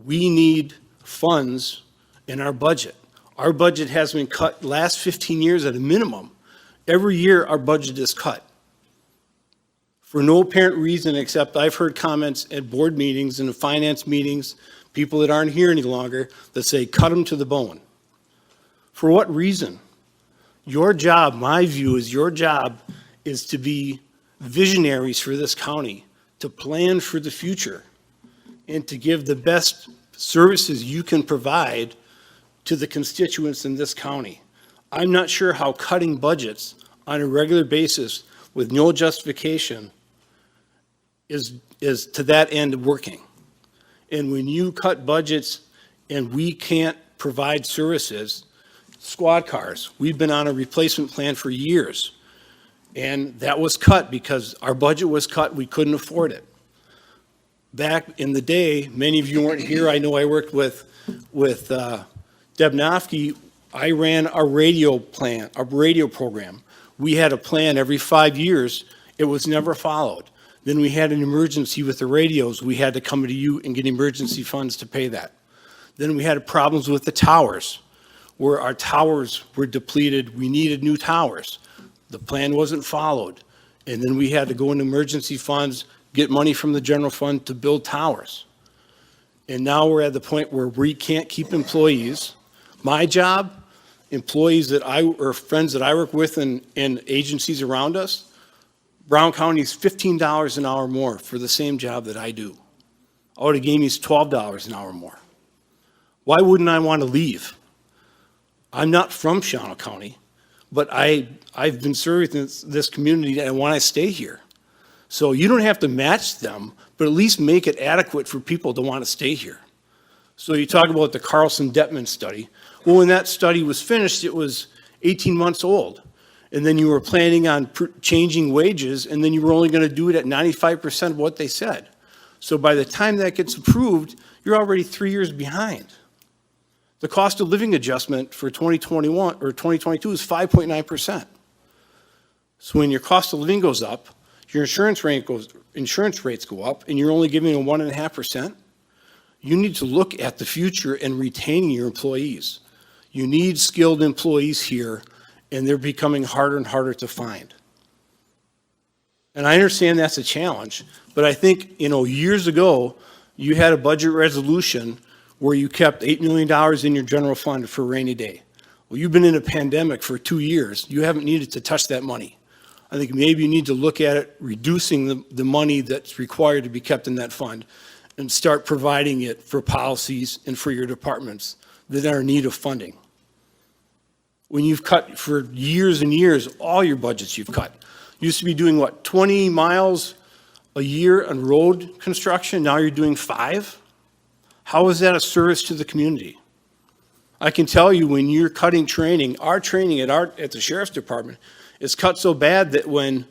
We need funds in our budget. Our budget has been cut last 15 years at a minimum. Every year, our budget is cut. For no apparent reason, except I've heard comments at board meetings and finance meetings, people that aren't here any longer, that say, cut them to the bone. For what reason? Your job, my view is your job is to be visionaries for this county, to plan for the future, and to give the best services you can provide to the constituents in this county. I'm not sure how cutting budgets on a regular basis with no justification is to that end working. And when you cut budgets and we can't provide services, squad cars, we've been on a replacement plan for years. And that was cut because our budget was cut, we couldn't afford it. Back in the day, many of you weren't here, I know I worked with Deb Nofke. I ran a radio plan, a radio program. We had a plan every 5 years. It was never followed. Then we had an emergency with the radios. We had to come to you and get emergency funds to pay that. Then we had problems with the towers, where our towers were depleted. We needed new towers. The plan wasn't followed. And then we had to go into emergency funds, get money from the general fund to build towers. And now we're at the point where we can't keep employees. My job, employees or friends that I work with in agencies around us, Brown County is $15 an hour more for the same job that I do. Outagamie is $12 an hour more. Why wouldn't I want to leave? I'm not from Shawano County, but I've been serving this community and I want to stay here. So you don't have to match them, but at least make it adequate for people to want to stay here. So you talk about the Carlson-Detman study. Well, when that study was finished, it was 18 months old. And then you were planning on changing wages, and then you were only going to do it at 95% of what they said. So by the time that gets approved, you're already 3 years behind. The cost of living adjustment for 2021 or 2022 is 5.9%. So when your cost of living goes up, your insurance rates go up, and you're only giving them 1.5%, you need to look at the future and retaining your employees. You need skilled employees here, and they're becoming harder and harder to find. And I understand that's a challenge, but I think, years ago, you had a budget resolution where you kept $8 million in your general fund for a rainy day. Well, you've been in a pandemic for 2 years. You haven't needed to touch that money. I think maybe you need to look at it, reducing the money that's required to be kept in that fund and start providing it for policies and for your departments that are in need of funding. When you've cut for years and years, all your budgets you've cut. You used to be doing, 20 miles a year on road construction? Now you're doing 5? How is that a service to the community? I can tell you when you're cutting training, our training at the Sheriff's Department is cut so bad that when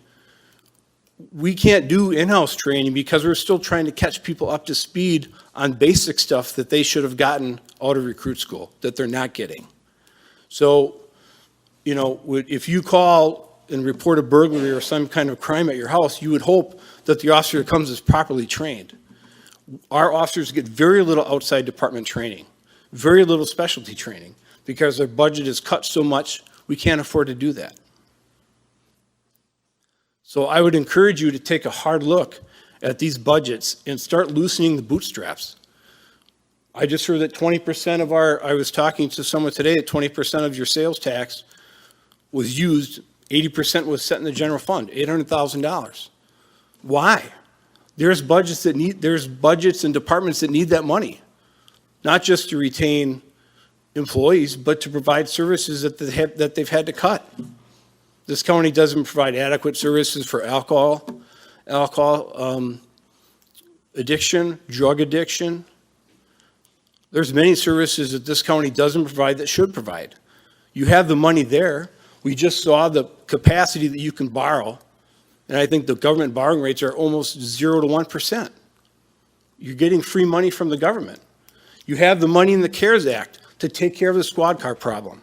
we can't do in-house training because we're still trying to catch people up to speed on basic stuff that they should have gotten out of recruit school that they're not getting. So, if you call and report a burglary or some kind of crime at your house, you would hope that the officer that comes is properly trained. Our officers get very little outside department training, very little specialty training, because their budget is cut so much, we can't afford to do that. So I would encourage you to take a hard look at these budgets and start loosening the bootstraps. I just heard that 20% I was talking to someone today, that 20% of your sales tax was used, 80% was set in the general fund, $800,000. Why? There's budgets and departments that need that money, not just to retain employees, but to provide services that they've had to cut. This county doesn't provide adequate services for alcohol addiction, drug addiction. There's many services that this county doesn't provide that should provide. You have the money there. We just saw the capacity that you can borrow, and I think the government borrowing rates are almost 0 to 1%. You're getting free money from the government. You have the money in the CARES Act to take care of the squad car problem.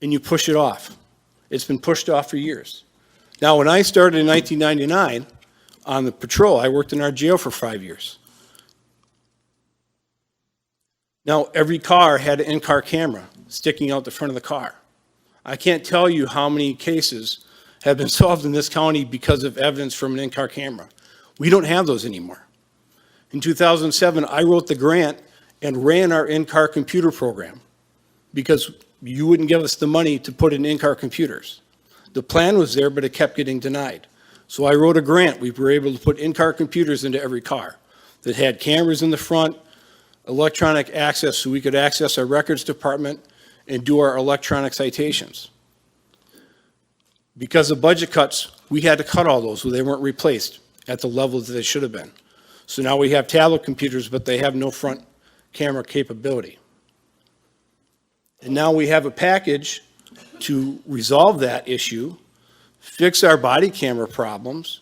And you push it off. It's been pushed off for years. Now, when I started in 1999 on the patrol, I worked in our jail for 5 years. Now, every car had an in-car camera sticking out the front of the car. I can't tell you how many cases have been solved in this county because of evidence from an in-car camera. We don't have those anymore. In 2007, I wrote the grant and ran our in-car computer program because you wouldn't give us the money to put in in-car computers. The plan was there, but it kept getting denied. So I wrote a grant. We were able to put in-car computers into every car that had cameras in the front, electronic access so we could access our records department and do our electronic citations. Because of budget cuts, we had to cut all those, so they weren't replaced at the level that they should have been. So now we have tablet computers, but they have no front camera capability. And now we have a package to resolve that issue, fix our body camera problems.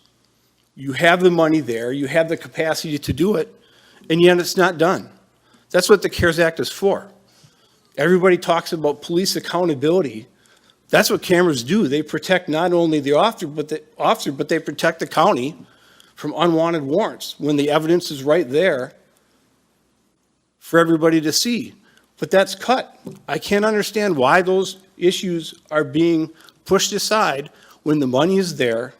You have the money there, you have the capacity to do it, and yet it's not done. That's what the CARES Act is for. Everybody talks about police accountability. That's what cameras do. They protect not only the officer, but they protect the county from unwanted warrants when the evidence is right there for everybody to see. But that's cut. I can't understand why those issues are being pushed aside when the money is there,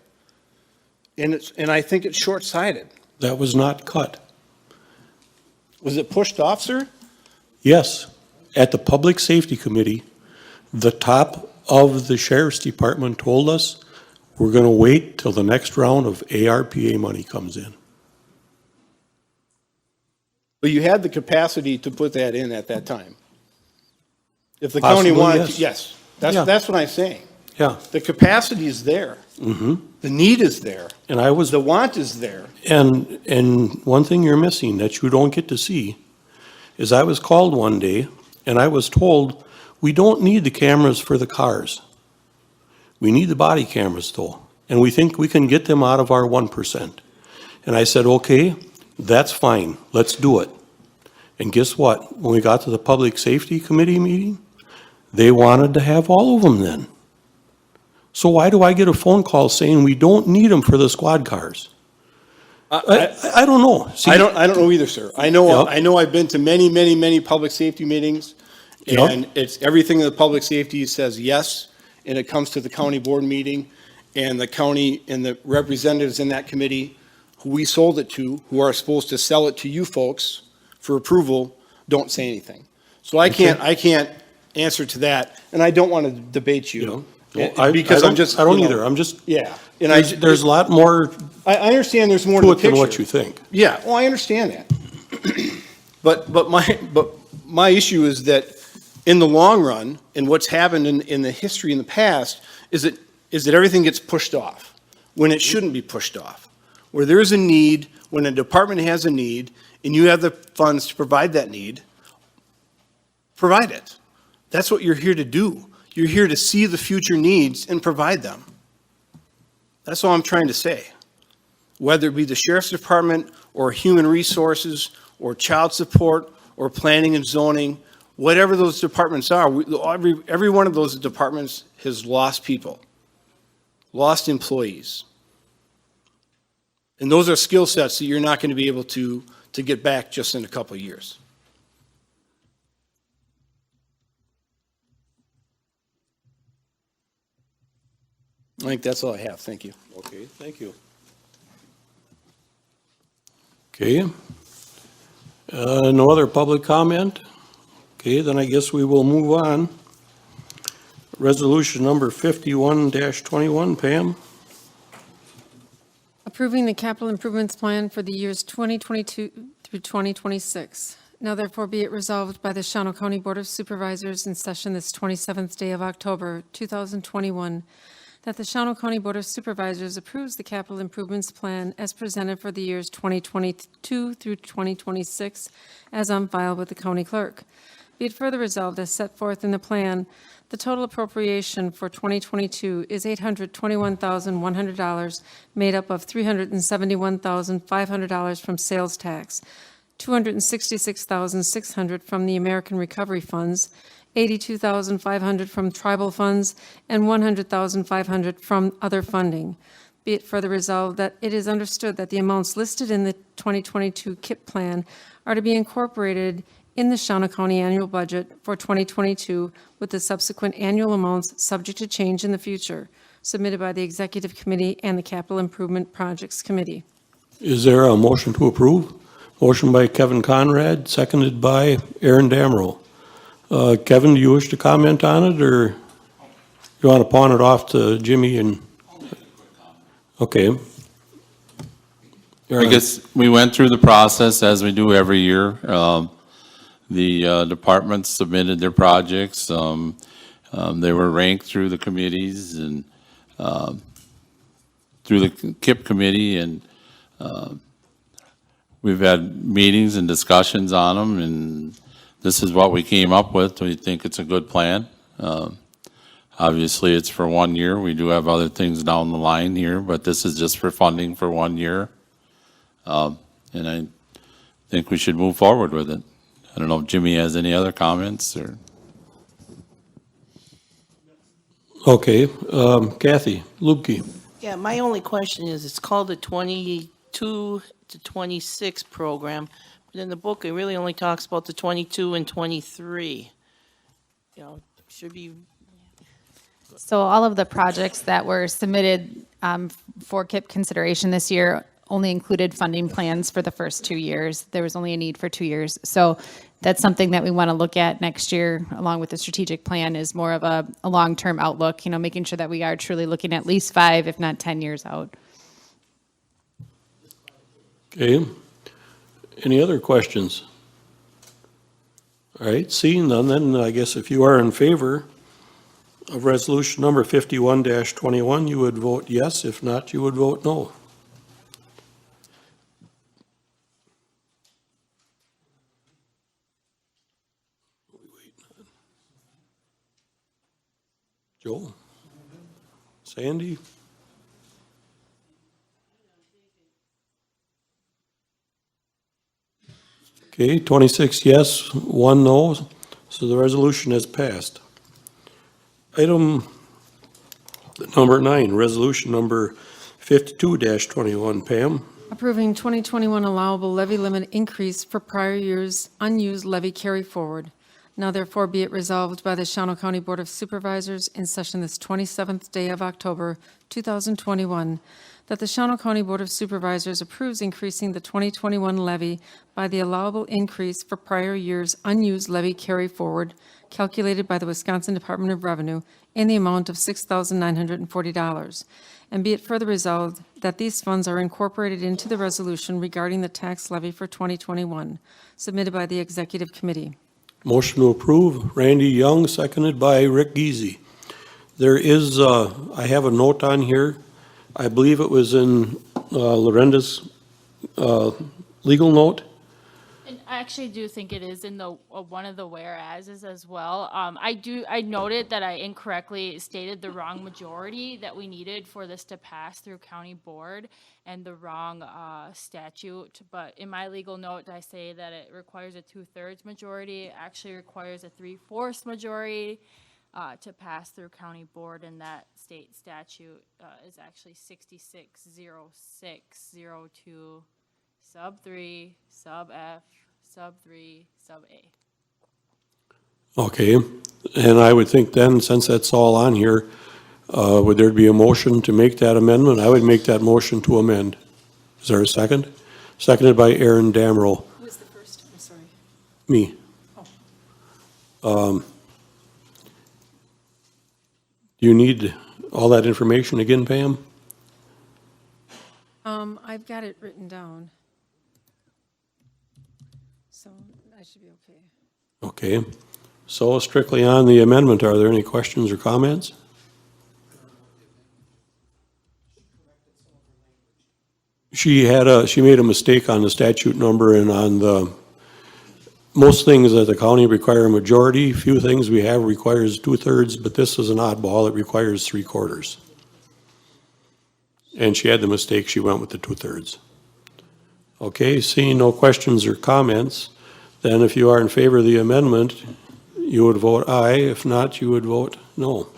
and I think it's short-sighted. That was not cut. Was it pushed off, sir? Yes, at the Public Safety Committee, the top of the Sheriff's Department told us, we're going to wait till the next round of ARPA money comes in. But you had the capacity to put that in at that time. If the county Possibly, wanted to, yes. yes, Yeah. that's what I'm saying. Yeah. The capacity is there. Mm-hmm. The need is there. And I was, The want is there. and one thing you're missing that you don't get to see is I was called one day and I was told, we don't need the cameras for the cars. We need the body cameras though, and we think we can get them out of our 1%. And I said, okay, that's fine, let's do it. And guess what? When we got to the Public Safety Committee meeting, they wanted to have all of them then. So why do I get a phone call saying we don't need them for the squad cars? I don't know. See, I don't know either, sir. I know I've been to many public safety meetings, Yep. and it's everything that public safety says yes, and it comes to the county board meeting, and the county and the representatives in that committee who we sold it to, who are supposed to sell it to you folks for approval, don't say anything. So I can't answer to that, and I don't want to debate you. Because I'm just. I don't you know, either, I'm just, Yeah. And there's a lot more I understand there's more to to it the picture. than what you think. Yeah, well, I understand that. But my issue is that in the long run, and what's happened in the history in the past, is that everything gets pushed off when it shouldn't be pushed off. Where there's a need, when a department has a need, and you have the funds to provide that need, provide it. That's what you're here to do. You're here to see the future needs and provide them. That's all I'm trying to say. Whether it be the Sheriff's Department or Human Resources or Child Support or Planning and Zoning, whatever those departments are, every one of those departments has lost people, lost employees. And those are skill sets that you're not going to be able to get back just in a couple of years. I think that's all I have. Thank you. Okay, thank you. Okay. No other public comment? Okay, then I guess we will move on. Resolution number 51-21, Pam? Approving the capital improvements plan for the years 2022 through 2026. Now therefore be it resolved by the Shawano County Board of Supervisors in session this 27th day of October, 2021, that the Shawano County Board of Supervisors approves the capital improvements plan as presented for the years 2022 through 2026 as on file with the county clerk. Be it further resolved as set forth in the plan, the total appropriation for 2022 is $821,100, made up of $371,500 from sales tax, $266,600 from the American Recovery Funds, $82,500 from tribal funds, and $100,500 from other funding. Be it further resolved that it is understood that the amounts listed in the 2022 KIP plan are to be incorporated in the Shawano County annual budget for 2022 with the subsequent annual amounts subject to change in the future, submitted by the Executive Committee and the Capital Improvement Projects Committee. Is there a motion to approve? Motion by Kevin Conrad, seconded by Aaron Damrow. Kevin, do you wish to comment on it, or you want to pawn it off to Jimmy and? Okay. I guess we went through the process as we do every year. The departments submitted their projects. They were ranked through the committees and through the KIP committee, and we've had meetings and discussions on them, and this is what we came up with. We think it's a good plan. Obviously, it's for 1 year. We do have other things down the line here, but this is just for funding for 1 year. And I think we should move forward with it. I don't know if Jimmy has any other comments or. Okay, Kathy Lubke. Yeah, my only question is, it's called the 22 to 26 program, but in the book, it really only talks about the 22 and 23. You know, should be. So all of the projects that were submitted for KIP consideration this year only included funding plans for the first 2 years. There was only a need for 2 years. So that's something that we want to look at next year, along with the strategic plan, is more of a long-term outlook, making sure that we are truly looking at least 5, if not 10 years out. Okay. Any other questions? All right, seeing none, then I guess if you are in favor of resolution number 51-21, you would vote yes. If not, you would vote no. Joel? Sandy? Okay, 26 yes, 1 no, so the resolution has passed. Item number 9, resolution number 52-21, Pam. Approving 2021 allowable levy limit increase for prior year's unused levy carry forward. Now therefore be it resolved by the Shawano County Board of Supervisors in session this 27th day of October 2021, that the Shawano County Board of Supervisors approves increasing the 2021 levy by the allowable increase for prior year's unused levy carry forward calculated by the Wisconsin Department of Revenue in the amount of $6,940. And be it further resolved that these funds are incorporated into the resolution regarding the tax levy for 2021, submitted by the Executive Committee. Motion to approve, Randy Young, seconded by Rick Geezy. There is, I have a note on here. I believe it was in Lorenda's legal note. And I actually do think it is in the one of the whereases as well. I noted that I incorrectly stated the wrong majority that we needed for this to pass through county board and the wrong statute. But in my legal note, I say that it requires a 2/3 majority. It actually requires a 3/4 majority to pass through county board, and that state statute is actually 660602 sub 3 sub F sub 3 sub A. Okay, and I would think then, since that's all on here, would there be a motion to make that amendment? I would make that motion to amend. Is there a second? Seconded by Aaron Damrow. Who was the first? I'm sorry. Me. Do you need all that information again, Pam? I've got it written down. So I should be okay. Okay, so strictly on the amendment, are there any questions or comments? She made a mistake on the statute number and on the, most things that the county require a majority, few things we have requires 2/3, but this is an oddball, it requires 3/4. And she had the mistake, she went with the 2/3. Okay, seeing no questions or comments, then if you are in favor of the amendment, you would vote aye. If not, you would vote no.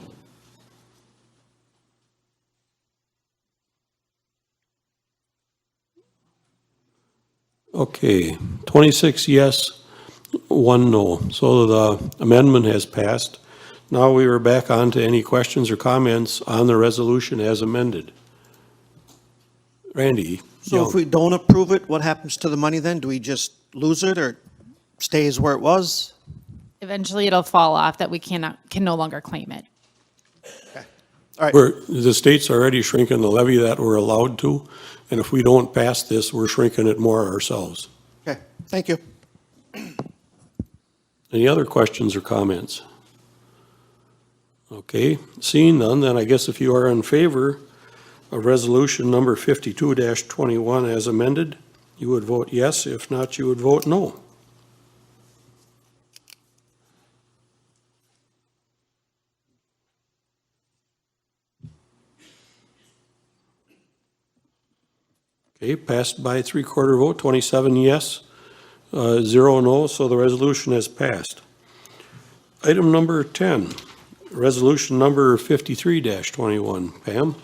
Okay, 26 yes, 1 no. So the amendment has passed. Now we are back on to any questions or comments on the resolution as amended. Randy? So if we don't approve it, what happens to the money then? Do we just lose it or stays where it was? Eventually, it'll fall off that we can no longer claim it. All right. The state's already shrinking the levy that we're allowed to, and if we don't pass this, we're shrinking it more ourselves. Okay, thank you. Any other questions or comments? Okay, seeing none, then I guess if you are in favor of resolution number 52-21 as amended, you would vote yes. If not, you would vote no. Okay, passed by 3/4 vote, 27 yes, 0 no, so the resolution has passed. Item number 10, resolution number 53-21. Pam?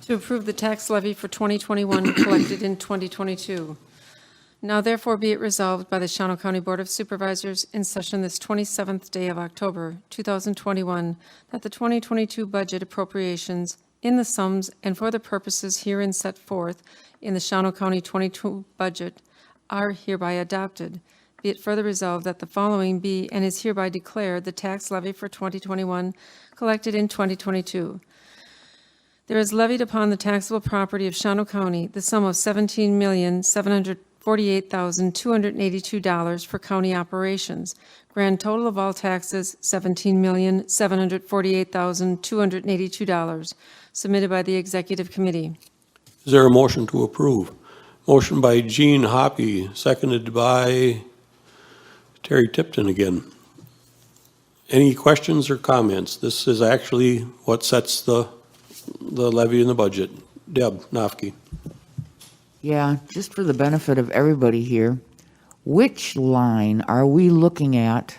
To approve the tax levy for 2021 collected in 2022. Now therefore be it resolved by the Shawano County Board of Supervisors in session this 27th day of October, 2021, that the 2022 budget appropriations in the sums and for the purposes herein set forth in the Shawano County 22 budget are hereby adopted. Be it further resolved that the following be and is hereby declared the tax levy for 2021 collected in 2022. There is levied upon the taxable property of Shawano County the sum of $17,748,282 for county operations. Grand total of all taxes, $17,748,282, submitted by the Executive Committee. Is there a motion to approve? Motion by Gene Hoppy, seconded by Terry Tipton again. Any questions or comments? This is actually what sets the levy in the budget. Deb Nofke. Yeah, just for the benefit of everybody here, which line are we looking at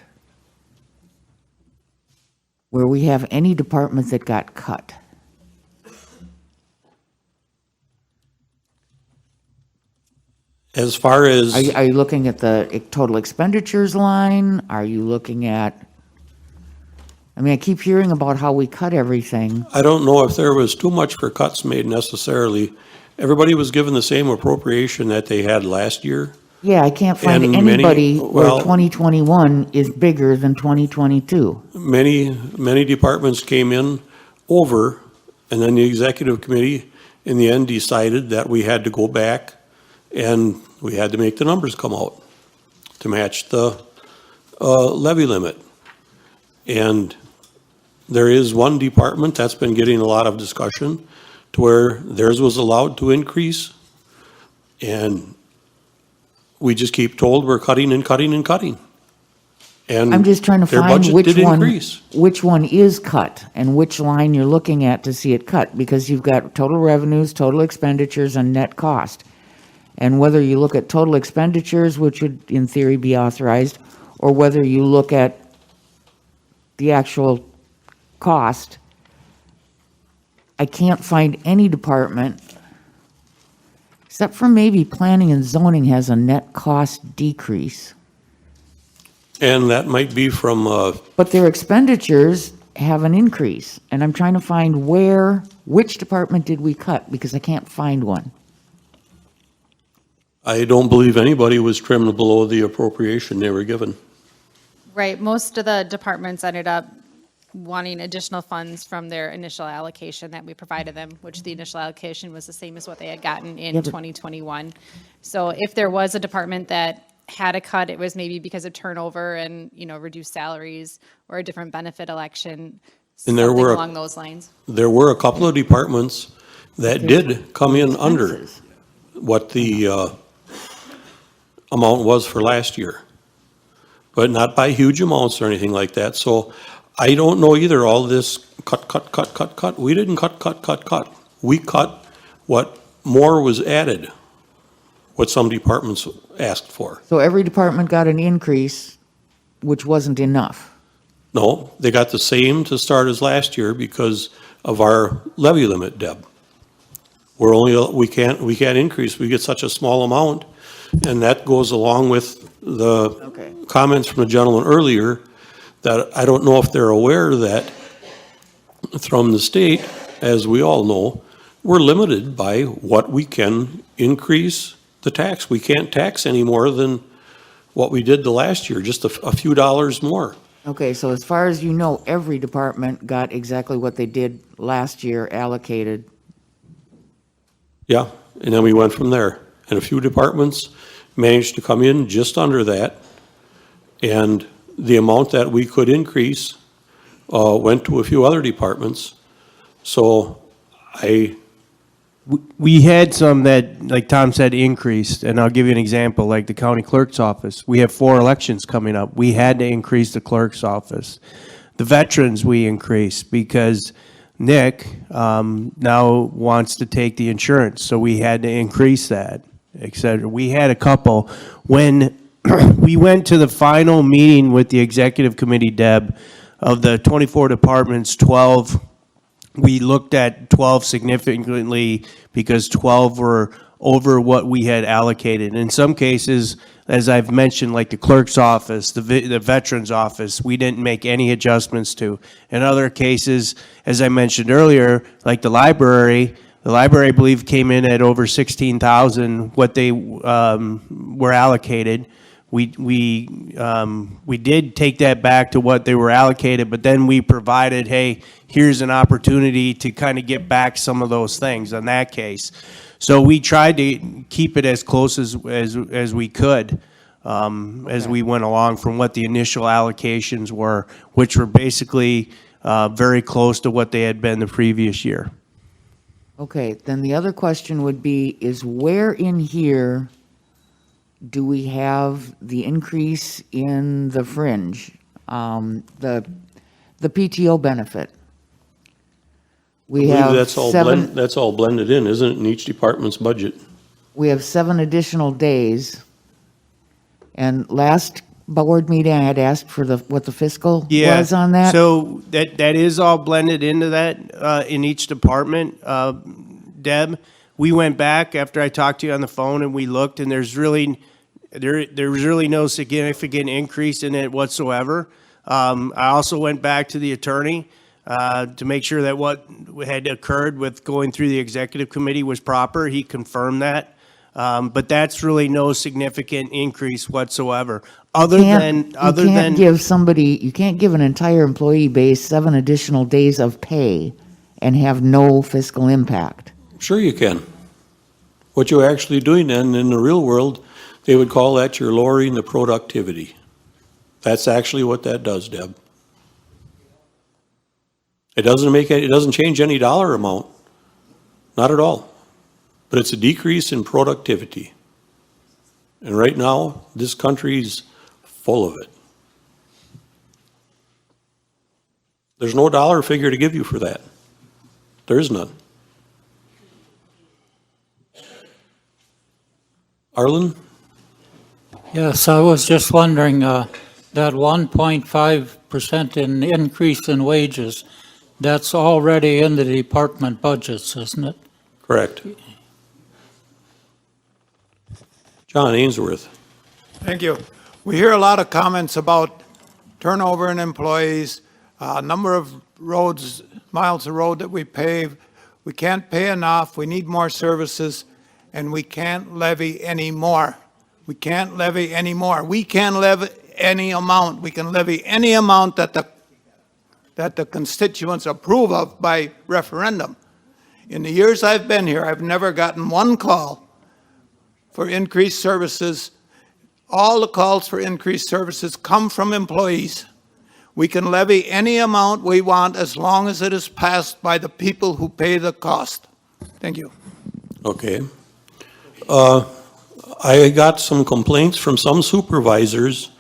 where we have any department that got cut? As far as, Are you looking at the total expenditures line? Are you looking at, I mean, I keep hearing about how we cut everything. I don't know if there was too much for cuts made necessarily. Everybody was given the same appropriation that they had last year. Yeah, I can't find And many- anybody where well- 2021 is bigger than 2022. Many departments came in over, and then the executive committee in the end decided that we had to go back and we had to make the numbers come out to match the levy limit. And there is one department that's been getting a lot of discussion to where theirs was allowed to increase. And we just keep told we're cutting and cutting and cutting. And I'm just trying to their find budget which did one, increase. which one is cut and which line you're looking at to see it cut, because you've got total revenues, total expenditures, and net cost. And whether you look at total expenditures, which would in theory be authorized, or whether you look at the actual cost, I can't find any department, except for maybe planning and zoning has a net cost decrease. And that might be from, But their expenditures have an increase, and I'm trying to find which department did we cut, because I can't find one. I don't believe anybody was trimmed below the appropriation they were given. Right, most of the departments ended up wanting additional funds from their initial allocation that we provided them, which the initial allocation was the same as what they had gotten in Yeah, but- 2021. So if there was a department that had a cut, it was maybe because of turnover and, reduced salaries or a different benefit election, And there something were- along those lines. There were a couple of departments that did come in under what the amount was for last year, but not by huge amounts or anything like that. So I don't know either, all this cut. We didn't cut. We cut what more was added. what some departments asked for. So every department got an increase, which wasn't enough. No, they got the same to start as last year because of our levy limit, Deb. We can't increase, we get such a small amount, and that goes along with the Okay. comments from the gentleman earlier, that I don't know if they're aware that from the state, as we all know, we're limited by what we can increase the tax. We can't tax any more than what we did the last year, just a few dollars more. Okay, so as far as you know, every department got exactly what they did last year allocated. Yeah, and then we went from there. And a few departments managed to come in just under that. And the amount that we could increase went to a few other departments. So We had some that, like Tom said, increased, and I'll give you an example, like the county clerk's office. We have 4 elections coming up. We had to increase the clerk's office. The veterans, we increased because Nick now wants to take the insurance, so we had to increase that, et cetera. We had a couple. When we went to the final meeting with the executive committee, Deb, of the 24 departments, 12, we looked at 12 significantly because 12 were over what we had allocated. In some cases, as I've mentioned, like the clerk's office, the veterans office, we didn't make any adjustments to. In other cases, as I mentioned earlier, like the library, I believe came in at over 16,000 what they were allocated. We did take that back to what they were allocated, but then we provided, hey, here's an opportunity to kind of get back some of those things in that case. So we tried to keep it as close as we could as we went along from what the initial allocations were, which were basically very close to what they had been the previous year. Okay, then the other question would be, is where in here do we have the increase in the fringe, the PTO benefit? I believe that's all blended in, isn't it, in each department's budget? We have 7 additional days. And last board meeting, I had asked for what the fiscal was on that. So that is all blended into that in each department. Deb, we went back after I talked to you on the phone and we looked, and there was really no significant increase in it whatsoever. I also went back to the attorney to make sure that what had occurred with going through the executive committee was proper. He confirmed that. But that's really no significant increase whatsoever. You can't give an entire employee base 7 additional days of pay and have no fiscal impact. Sure you can. What you're actually doing then, in the real world, they would call that you're lowering the productivity. That's actually what that does, Deb. It doesn't change any dollar amount. Not at all. But it's a decrease in productivity. And right now, this country's full of it. There's no dollar figure to give you for that. There is none. Arlen? Yes, I was just wondering, that 1.5% in increase in wages, that's already in the department budgets, isn't it? Correct. John Ainsworth. Thank you. We hear a lot of comments about turnover in employees, number of roads, miles of road that we pave. We can't pay enough, we need more services, and we can't levy any more. We can't levy any more. We can levy any amount. We can levy any amount that the constituents approve of by referendum. In the years I've been here, I've never gotten one call for increased services. All the calls for increased services come from employees. We can levy any amount we want as long as it is passed by the people who pay the cost. Thank you. Okay. I got some complaints from some supervisors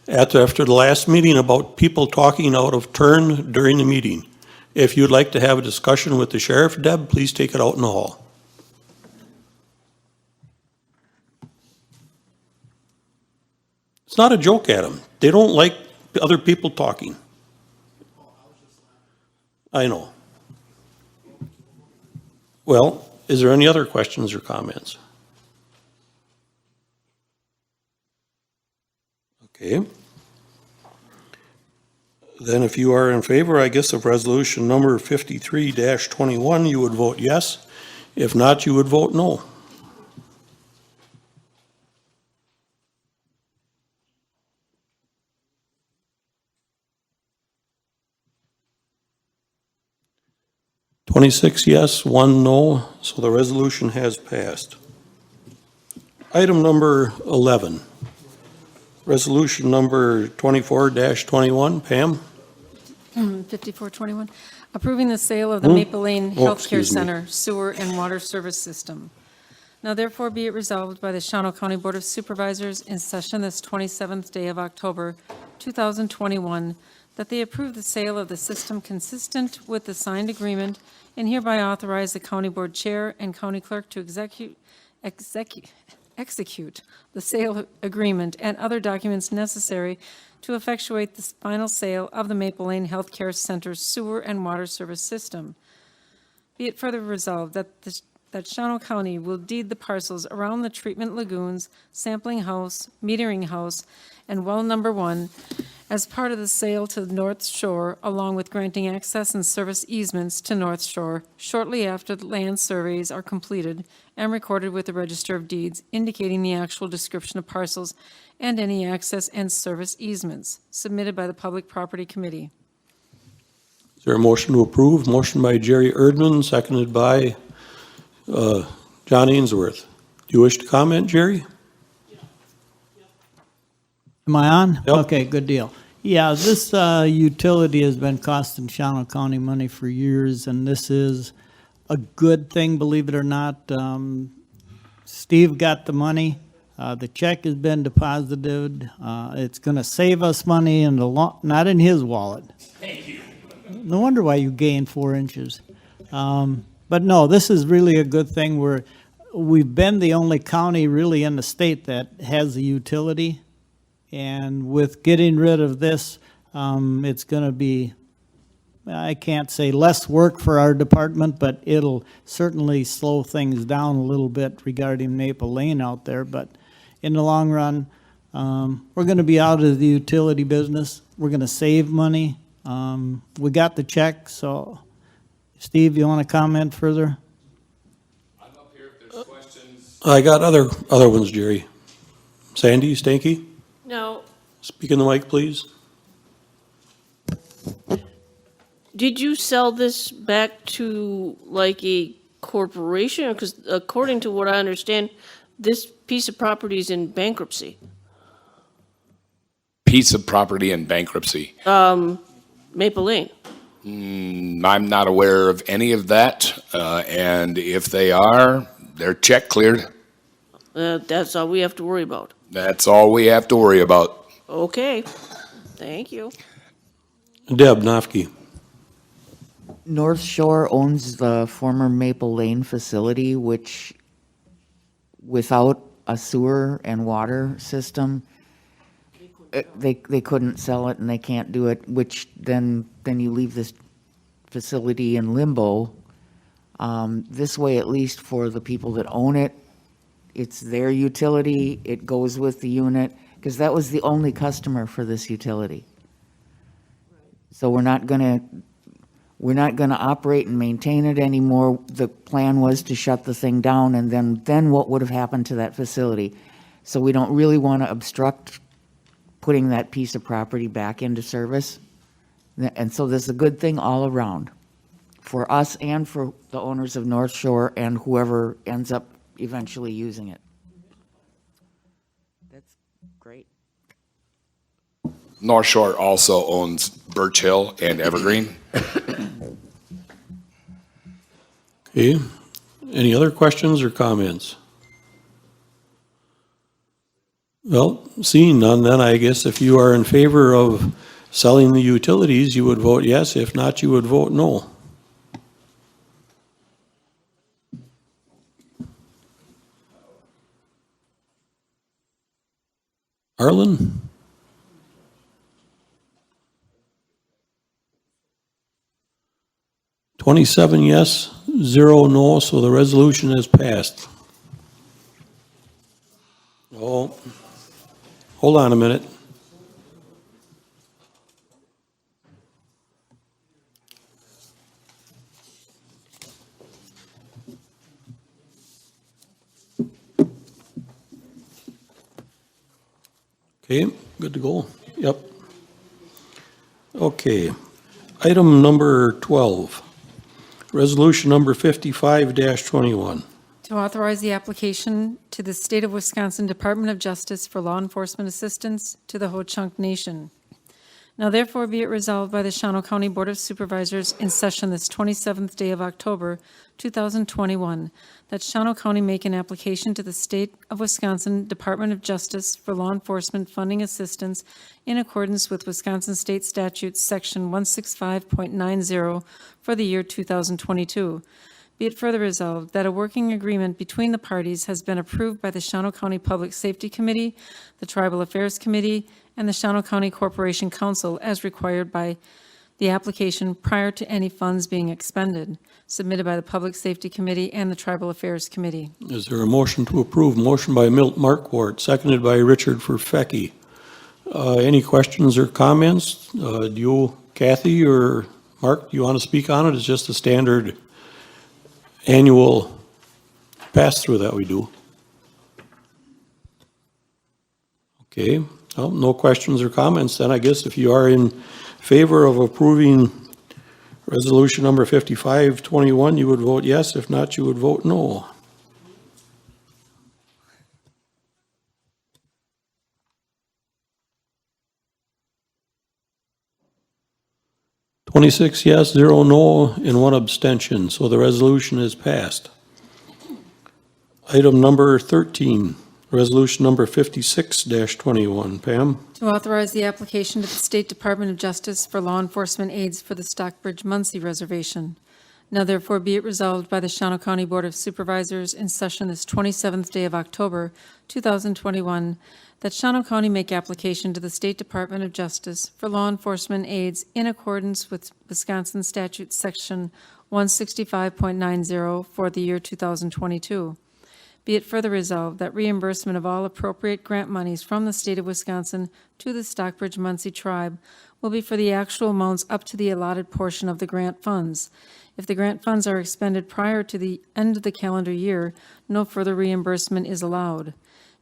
after the last meeting about people talking out of turn during the meeting. If you'd like to have a discussion with the sheriff, Deb, please take it out in the hall. It's not a joke, Adam. They don't like other people talking. I know. Well, is there any other questions or comments? Okay. Then if you are in favor, I guess, of resolution number 53-21, you would vote yes. If not, you would vote no. Twenty-six yes, 1 no, so the resolution has passed. Item number 11, resolution number 24-21, Pam? 5421, approving the sale of the Maple Lane Oh, Healthcare excuse me. Center Sewer and Water Service System. Now therefore be it resolved by the Shawano County Board of Supervisors in session this 27th day of October, 2021, that they approve the sale of the system consistent with the signed agreement and hereby authorize the county board chair and county clerk to execute the sale agreement and other documents necessary to effectuate the final sale of the Maple Lane Healthcare Center Sewer and Water Service System. Be it further resolved that Shawano County will deed the parcels around the treatment lagoons, sampling house, metering house, and well number 1 as part of the sale to North Shore, along with granting access and service easements to North Shore shortly after the land surveys are completed and recorded with the Register of Deeds, indicating the actual description of parcels and any access and service easements submitted by the Public Property Committee. Is there a motion to approve? Motion by Jerry Erdman, seconded by John Ainsworth. Do you wish to comment, Jerry? Am I on? Yep. Okay, good deal. Yeah, this utility has been costing Shawano County money for years, and this is a good thing, believe it or not. Steve got the money. The check has been deposited. It's going to save us money in the not in his wallet. Thank you. No wonder why you gained 4 inches. But no, this is really a good thing. We've been the only county really in the state that has a utility. And with getting rid of this, it's going to be, I can't say less work for our department, but it'll certainly slow things down a little bit regarding Maple Lane out there. But in the long run, we're going to be out of the utility business. We're going to save money. We got the check, so Steve, you want to comment further? I'm up here if there's questions. I got other ones, Jerry. Sandy, Stanky? Now, Speak in the mic, please. did you sell this back to like a corporation? Because according to what I understand, this piece of property is in bankruptcy. Piece of property in bankruptcy. Maple Lane. I'm not aware of any of that, and if they are, their check cleared. That's all we have to worry about. That's all we have to worry about. Okay, thank you. Deb Nofke. North Shore owns the former Maple Lane facility, which without a sewer and water system, they couldn't sell it and they can't do it, which then you leave this facility in limbo. This way, at least for the people that own it, it's their utility, it goes with the unit, because that was the only customer for this utility. So we're not gonna operate and maintain it anymore. The plan was to shut the thing down, and then what would have happened to that facility? So we don't really want to obstruct putting that piece of property back into service. And so this is a good thing all around, for us and for the owners of North Shore and whoever ends up eventually using it. That's great. North Shore also owns Birch Hill and Evergreen. Okay. Any other questions or comments? Well, seeing none, then I guess if you are in favor of selling the utilities, you would vote yes. If not, you would vote no. Arlen? Twenty-seven yes, 0 no, so the resolution is passed. Oh, hold on a minute. Okay, good to go. Yep. Okay. Item number 12, resolution number 55-21. To authorize the application to the State of Wisconsin Department of Justice for law enforcement assistance to the Ho-Chunk Nation. Now therefore be it resolved by the Shawano County Board of Supervisors in session this 27th day of October, 2021, that Shawano County make an application to the State of Wisconsin Department of Justice for law enforcement funding assistance in accordance with Wisconsin State Statute Section 165.90 for the year 2022. Be it further resolved that a working agreement between the parties has been approved by the Shawano County Public Safety Committee, the Tribal Affairs Committee, and the Shawano County Corporation Council as required by the application prior to any funds being expended, submitted by the Public Safety Committee and the Tribal Affairs Committee. Is there a motion to approve? Motion by Milt Markwart, seconded by Richard Furfecki. Any questions or comments? Do you, Kathy or Mark, do you want to speak on it? It's just a standard annual pass-through that we do. Okay, well, no questions or comments, then I guess if you are in favor of approving resolution number 55-21, you would vote yes. If not, you would vote no. Twenty-six yes, 0 no, and 1 abstention, so the resolution is passed. Item number 13, resolution number 56-21. Pam? To authorize the application to the State Department of Justice for law enforcement aids for the Stockbridge-Muncie Reservation. Now therefore be it resolved by the Shawano County Board of Supervisors in session this 27th day of October, 2021, that Shawano County make application to the State Department of Justice for law enforcement aids in accordance with Wisconsin Statute Section 165.90 for the year 2022. Be it further resolved that reimbursement of all appropriate grant monies from the state of Wisconsin to the Stockbridge-Muncie Tribe will be for the actual amounts up to the allotted portion of the grant funds. If the grant funds are expended prior to the end of the calendar year, no further reimbursement is allowed.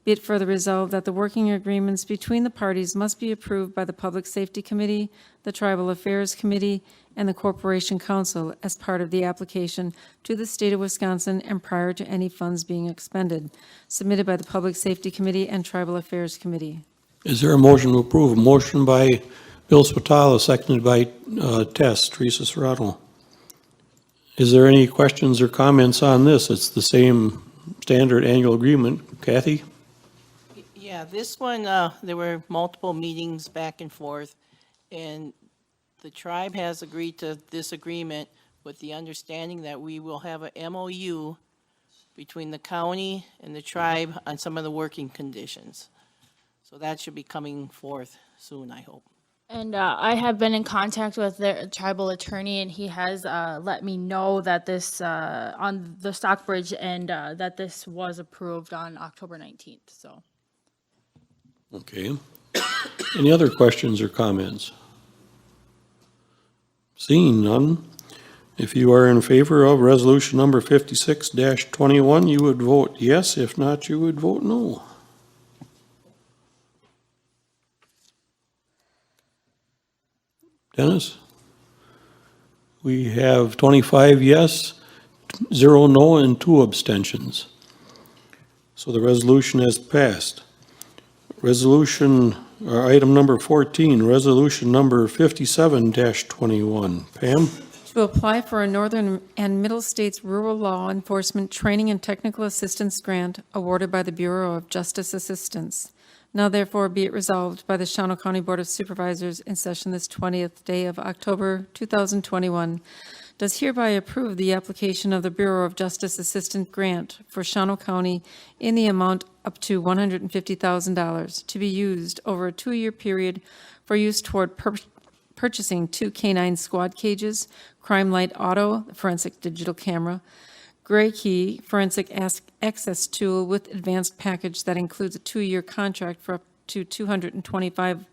Be it further resolved that the working agreements between the parties must be approved by the Public Safety Committee, the Tribal Affairs Committee, and the Corporation Council as part of the application to the state of Wisconsin and prior to any funds being expended, submitted by the Public Safety Committee and Tribal Affairs Committee. Is there a motion to approve? Motion by Bill Spatala, seconded by Teresa Serrano. Is there any questions or comments on this? It's the same standard annual agreement. Kathy? Yeah, this one, there were multiple meetings back and forth, and the tribe has agreed to this agreement with the understanding that we will have a MOU between the county and the tribe on some of the working conditions. So that should be coming forth soon, I hope. And I have been in contact with their tribal attorney, and he has let me know that this, on the Stockbridge, and that this was approved on October 19th, so. Okay. Any other questions or comments? Seeing none, if you are in favor of resolution number 56-21, you would vote yes. If not, you would vote no. Dennis? We have 25 yes, 0 no, and 2 abstentions. So the resolution has passed. Resolution, or item number 14, resolution number 57-21. Pam? To apply for a Northern and Middle States Rural Law Enforcement Training and Technical Assistance Grant awarded by the Bureau of Justice Assistance. Now therefore be it resolved by the Shawano County Board of Supervisors in session this 20th day of October 2021 does hereby approve the application of the Bureau of Justice Assistant Grant for Shawano County in the amount up to $150,000 to be used over a 2-year period for use toward purchasing 2 canine squad cages, Crime Light Auto, forensic digital camera, Gray Key forensic access tool with advanced package that includes a 2-year contract for up to 225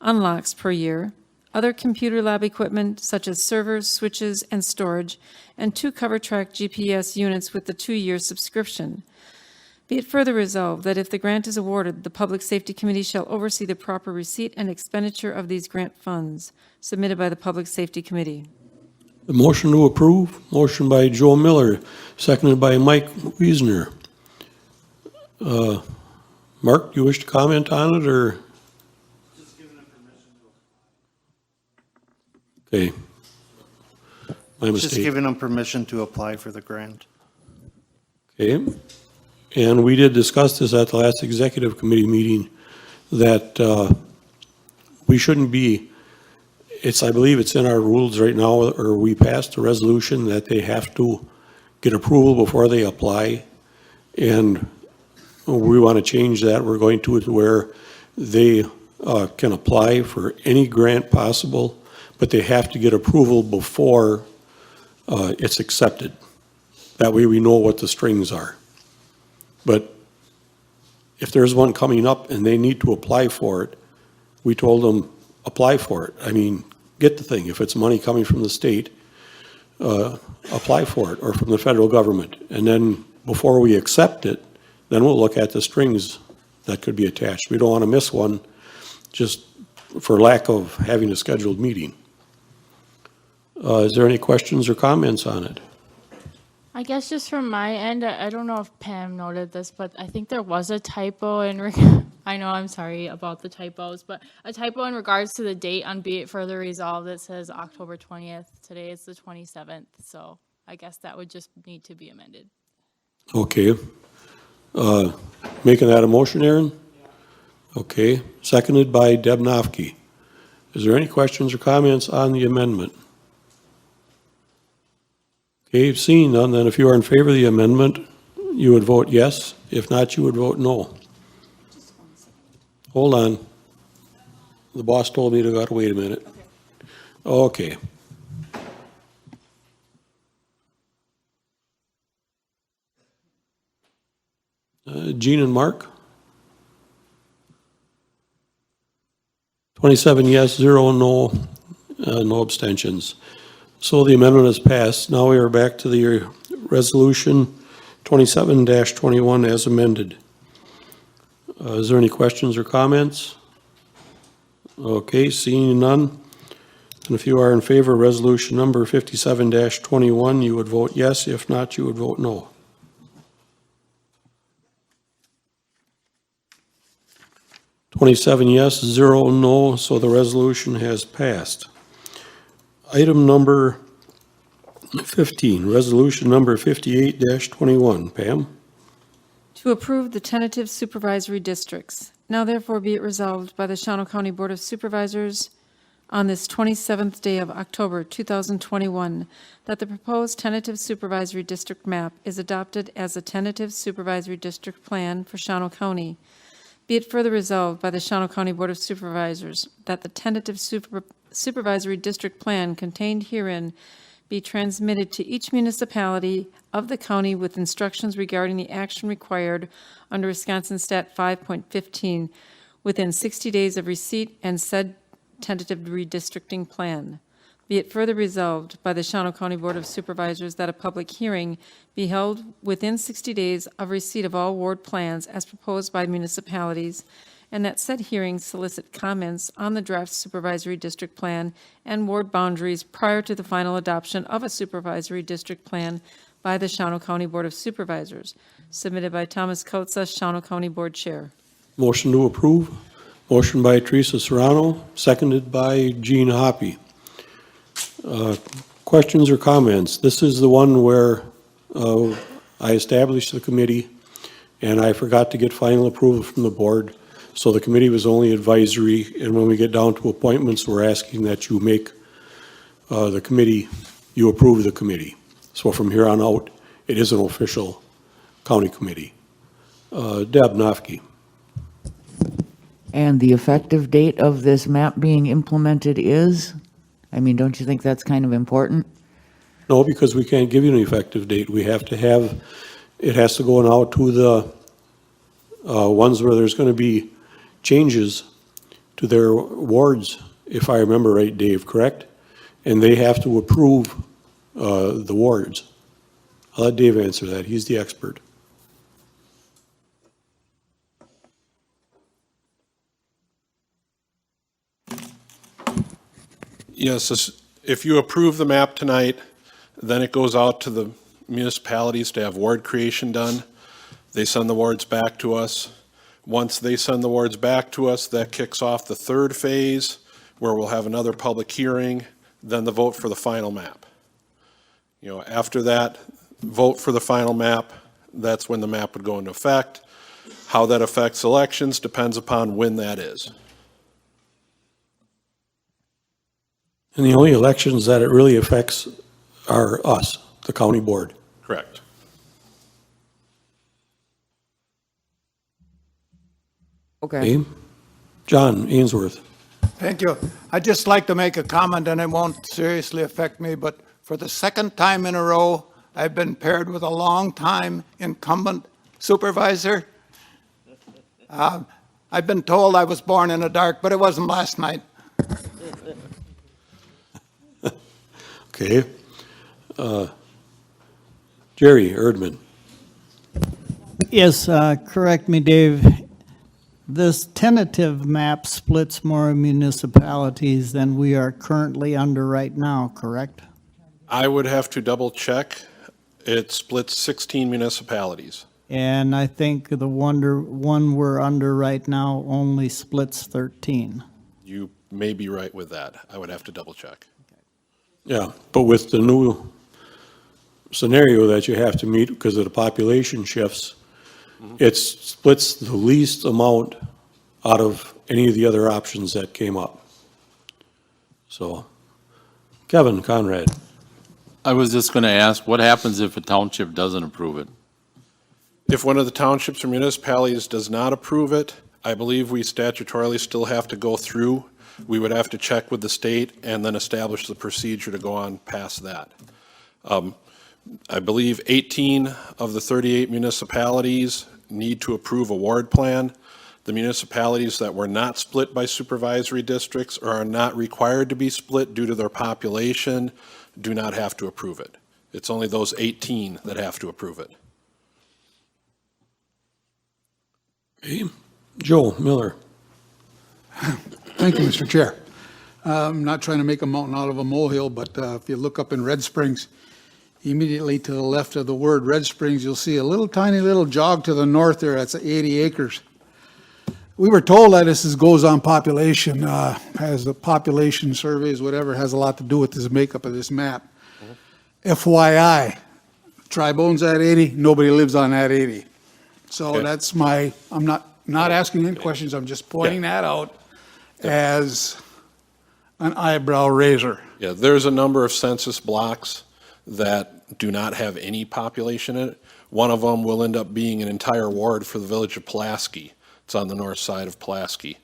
unlocks per year, other computer lab equipment such as servers, switches, and storage, and 2 CoverTrack GPS units with the 2-year subscription. Be it further resolved that if the grant is awarded, the Public Safety Committee shall oversee the proper receipt and expenditure of these grant funds, submitted by the Public Safety Committee. The motion to approve, motion by Joe Miller, seconded by Mike Wiesner. Mark, do you wish to comment on it, or? Okay. My mistake. Just giving them permission to apply for the grant. Okay. And we did discuss this at the last executive committee meeting, that we shouldn't be, I believe it's in our rules right now, or we passed a resolution that they have to get approval before they apply. And we want to change that. We're going to it where they can apply for any grant possible, but they have to get approval before it's accepted. That way we know what the strings are. But if there's one coming up and they need to apply for it, we told them, apply for it. I mean, get the thing. If it's money coming from the state, apply for it, or from the federal government. And then before we accept it, then we'll look at the strings that could be attached. We don't want to miss one just for lack of having a scheduled meeting. Is there any questions or comments on it? I guess just from my end, I don't know if Pam noted this, but I think there was a typo in, I know, I'm sorry about the typos, but a typo in regards to the date on Be It Further Resolved that says October 20th. Today is the 27th, so I guess that would just need to be amended. Okay. Making that a motion, Aaron? Okay. Seconded by Deb Nofke. Is there any questions or comments on the amendment? Okay, seeing none, then if you are in favor of the amendment, you would vote yes. If not, you would vote no. Hold on. The boss told me to gotta wait a minute. Okay. Jean and Mark? 27 yes, 0 no, no abstentions. So the amendment is passed. Now we are back to the resolution 27-21 as amended. Is there any questions or comments? Okay, seeing none. And if you are in favor of resolution number 57-21, you would vote yes. If not, you would vote no. Yes, 0 no, so the resolution has passed. Item number 15, resolution number 58-21. Pam? To approve the tentative supervisory districts. Now therefore be it resolved by the Shawano County Board of Supervisors on this 27th day of October 2021 that the proposed tentative supervisory district map is adopted as a tentative supervisory district plan for Shawano County. Be it further resolved by the Shawano County Board of Supervisors that the tentative supervisory district plan contained herein be transmitted to each municipality of the county with instructions regarding the action required under Wisconsin Stat 5.15 within 60 days of receipt and said tentative redistricting plan. Be it further resolved by the Shawano County Board of Supervisors that a public hearing be held within 60 days of receipt of all ward plans as proposed by municipalities, and that said hearing solicit comments on the draft supervisory district plan and ward boundaries prior to the final adoption of a supervisory district plan by the Shawano County Board of Supervisors, submitted by Thomas Kotza, Shawano County Board Chair. Motion to approve. Motion by Teresa Serrano, seconded by Jean Hoppy. Questions or comments? This is the one where I established the committee and I forgot to get final approval from the board. So the committee was only advisory, and when we get down to appointments, we're asking that you make the committee you approve the committee. So from here on out, it is an official county committee. Deb Nofke. And the effective date of this map being implemented is? I mean, don't you think that's kind of important? No, because we can't give you an effective date. We have to have, it has to go now to the ones where there's going to be changes to their wards, if I remember right, Dave, correct? And they have to approve the wards. I'll let Dave answer that. He's the expert. Yes, if you approve the map tonight, then it goes out to the municipalities to have ward creation done. They send the wards back to us. Once they send the wards back to us, that kicks off the third phase, where we'll have another public hearing, then the vote for the final map. You know, after that vote for the final map, that's when the map would go into effect. How that affects elections depends upon when that is. And the only elections that it really affects are us, the county board. Correct. Okay. John Ainsworth. Thank you. I'd just like to make a comment, and it won't seriously affect me, but for the second time in a row, I've been paired with a long-time incumbent supervisor. I've been told I was born in the dark, but it wasn't last night. Okay. Jerry Erdman. Yes, correct me, Dave. This tentative map splits more municipalities than we are currently under right now, correct? I would have to double check. It splits 16 municipalities. And I think the one we're under right now only splits 13. You may be right with that. I would have to double check. Yeah, but with the new scenario that you have to meet because of the population shifts, it splits the least amount out of any of the other options that came up. So, Kevin Conrad. I was just going to ask, what happens if a township doesn't approve it? If one of the townships or municipalities does not approve it, I believe we statutorily still have to go through. We would have to check with the state and then establish the procedure to go on past that. I believe 18 of the 38 municipalities need to approve a ward plan. The municipalities that were not split by supervisory districts or are not required to be split due to their population do not have to approve it. It's only those 18 that have to approve it. Okay. Joe Miller. Thank you, Mr. Chair. I'm not trying to make a mountain out of a molehill, but if you look up in Red Springs, immediately to the left of the word Red Springs, you'll see a little tiny little jog to the north there. That's 80 acres. We were told that this goes on population, has the population surveys, whatever, has a lot to do with this makeup of this map. FYI, tribe owns that 80, nobody lives on that 80. So Okay. that's I'm not asking any questions, I'm just pointing that out as an eyebrow raiser. Yeah, there's a number of census blocks that do not have any population in it. One of them will end up being an entire ward for the village of Pulaski. It's on the north side of Pulaski.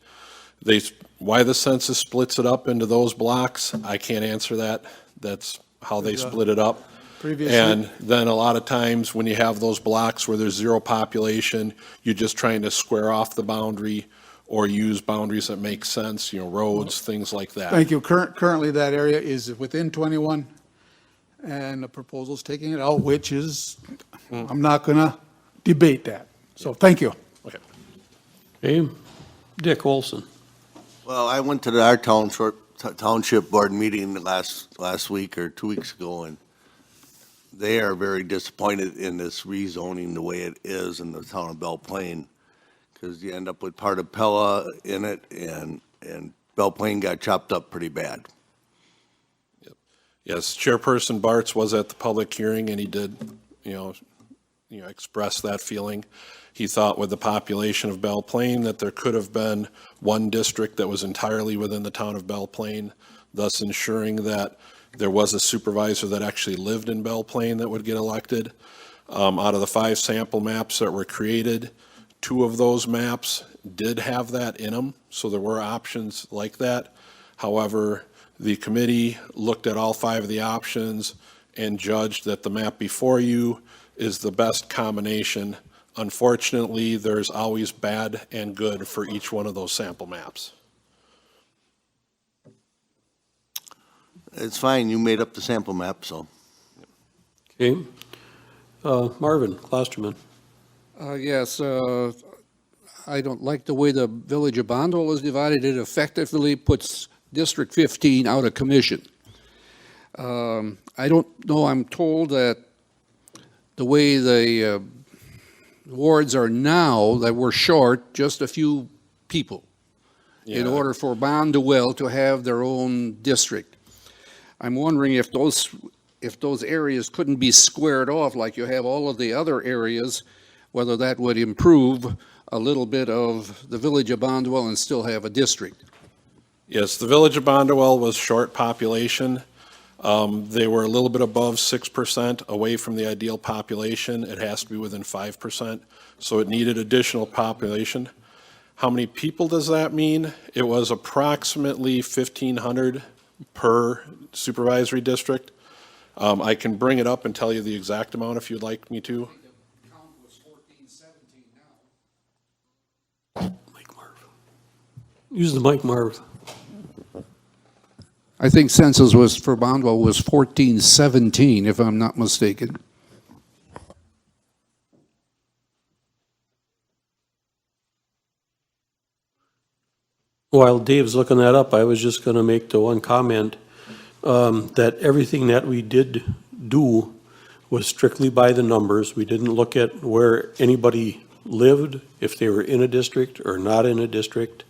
Why the census splits it up into those blocks, I can't answer that. That's how they split it up. Previously. And then a lot of times when you have those blocks where there's zero population, you're just trying to square off the boundary or use boundaries that make sense, roads, things like that. Thank you. Currently, that area is within 21, and the proposal's taking it out, which is, I'm not going to debate that. So, thank you. Okay. Okay. Dick Olson. Well, I went to our township board meeting last week or 2 weeks ago, and they are very disappointed in this rezoning the way it is in the town of Belle Plaine, because you end up with part of Pella in it, and Belle Plaine got chopped up pretty bad. Yes, Chairperson Bartz was at the public hearing, and he did, express that feeling. He thought with the population of Belle Plaine that there could have been one district that was entirely within the town of Belle Plaine, thus ensuring that there was a supervisor that actually lived in Belle Plaine that would get elected. Out of the 5 sample maps that were created, 2 of those maps did have that in them, so there were options like that. However, the committee looked at all 5 of the options and judged that the map before you is the best combination. Unfortunately, there's always bad and good for each one of those sample maps. It's fine, you made up the sample map, so. Okay. Marvin Klosterman. Yes, I don't like the way the village of Bondwell is divided. It effectively puts District 15 out of commission. I don't know, I'm told that the way the wards are now, that we're short just a few people in order for Bondwell to have their own district. I'm wondering if those areas couldn't be squared off like you have all of the other areas, whether that would improve a little bit of the village of Bondwell and still have a district. Yes, the village of Bondwell was short population. They were a little bit above 6% away from the ideal population. It has to be within 5%, so it needed additional population. How many people does that mean? It was approximately 1,500 per supervisory district. I can bring it up and tell you the exact amount if you'd like me to. Use the mic, Marv. I think census was for Bondwell was 1417, if I'm not mistaken. While Dave's looking that up, I was just going to make the one comment that everything that we did do was strictly by the numbers. We didn't look at where anybody lived, if they were in a district or not in a district.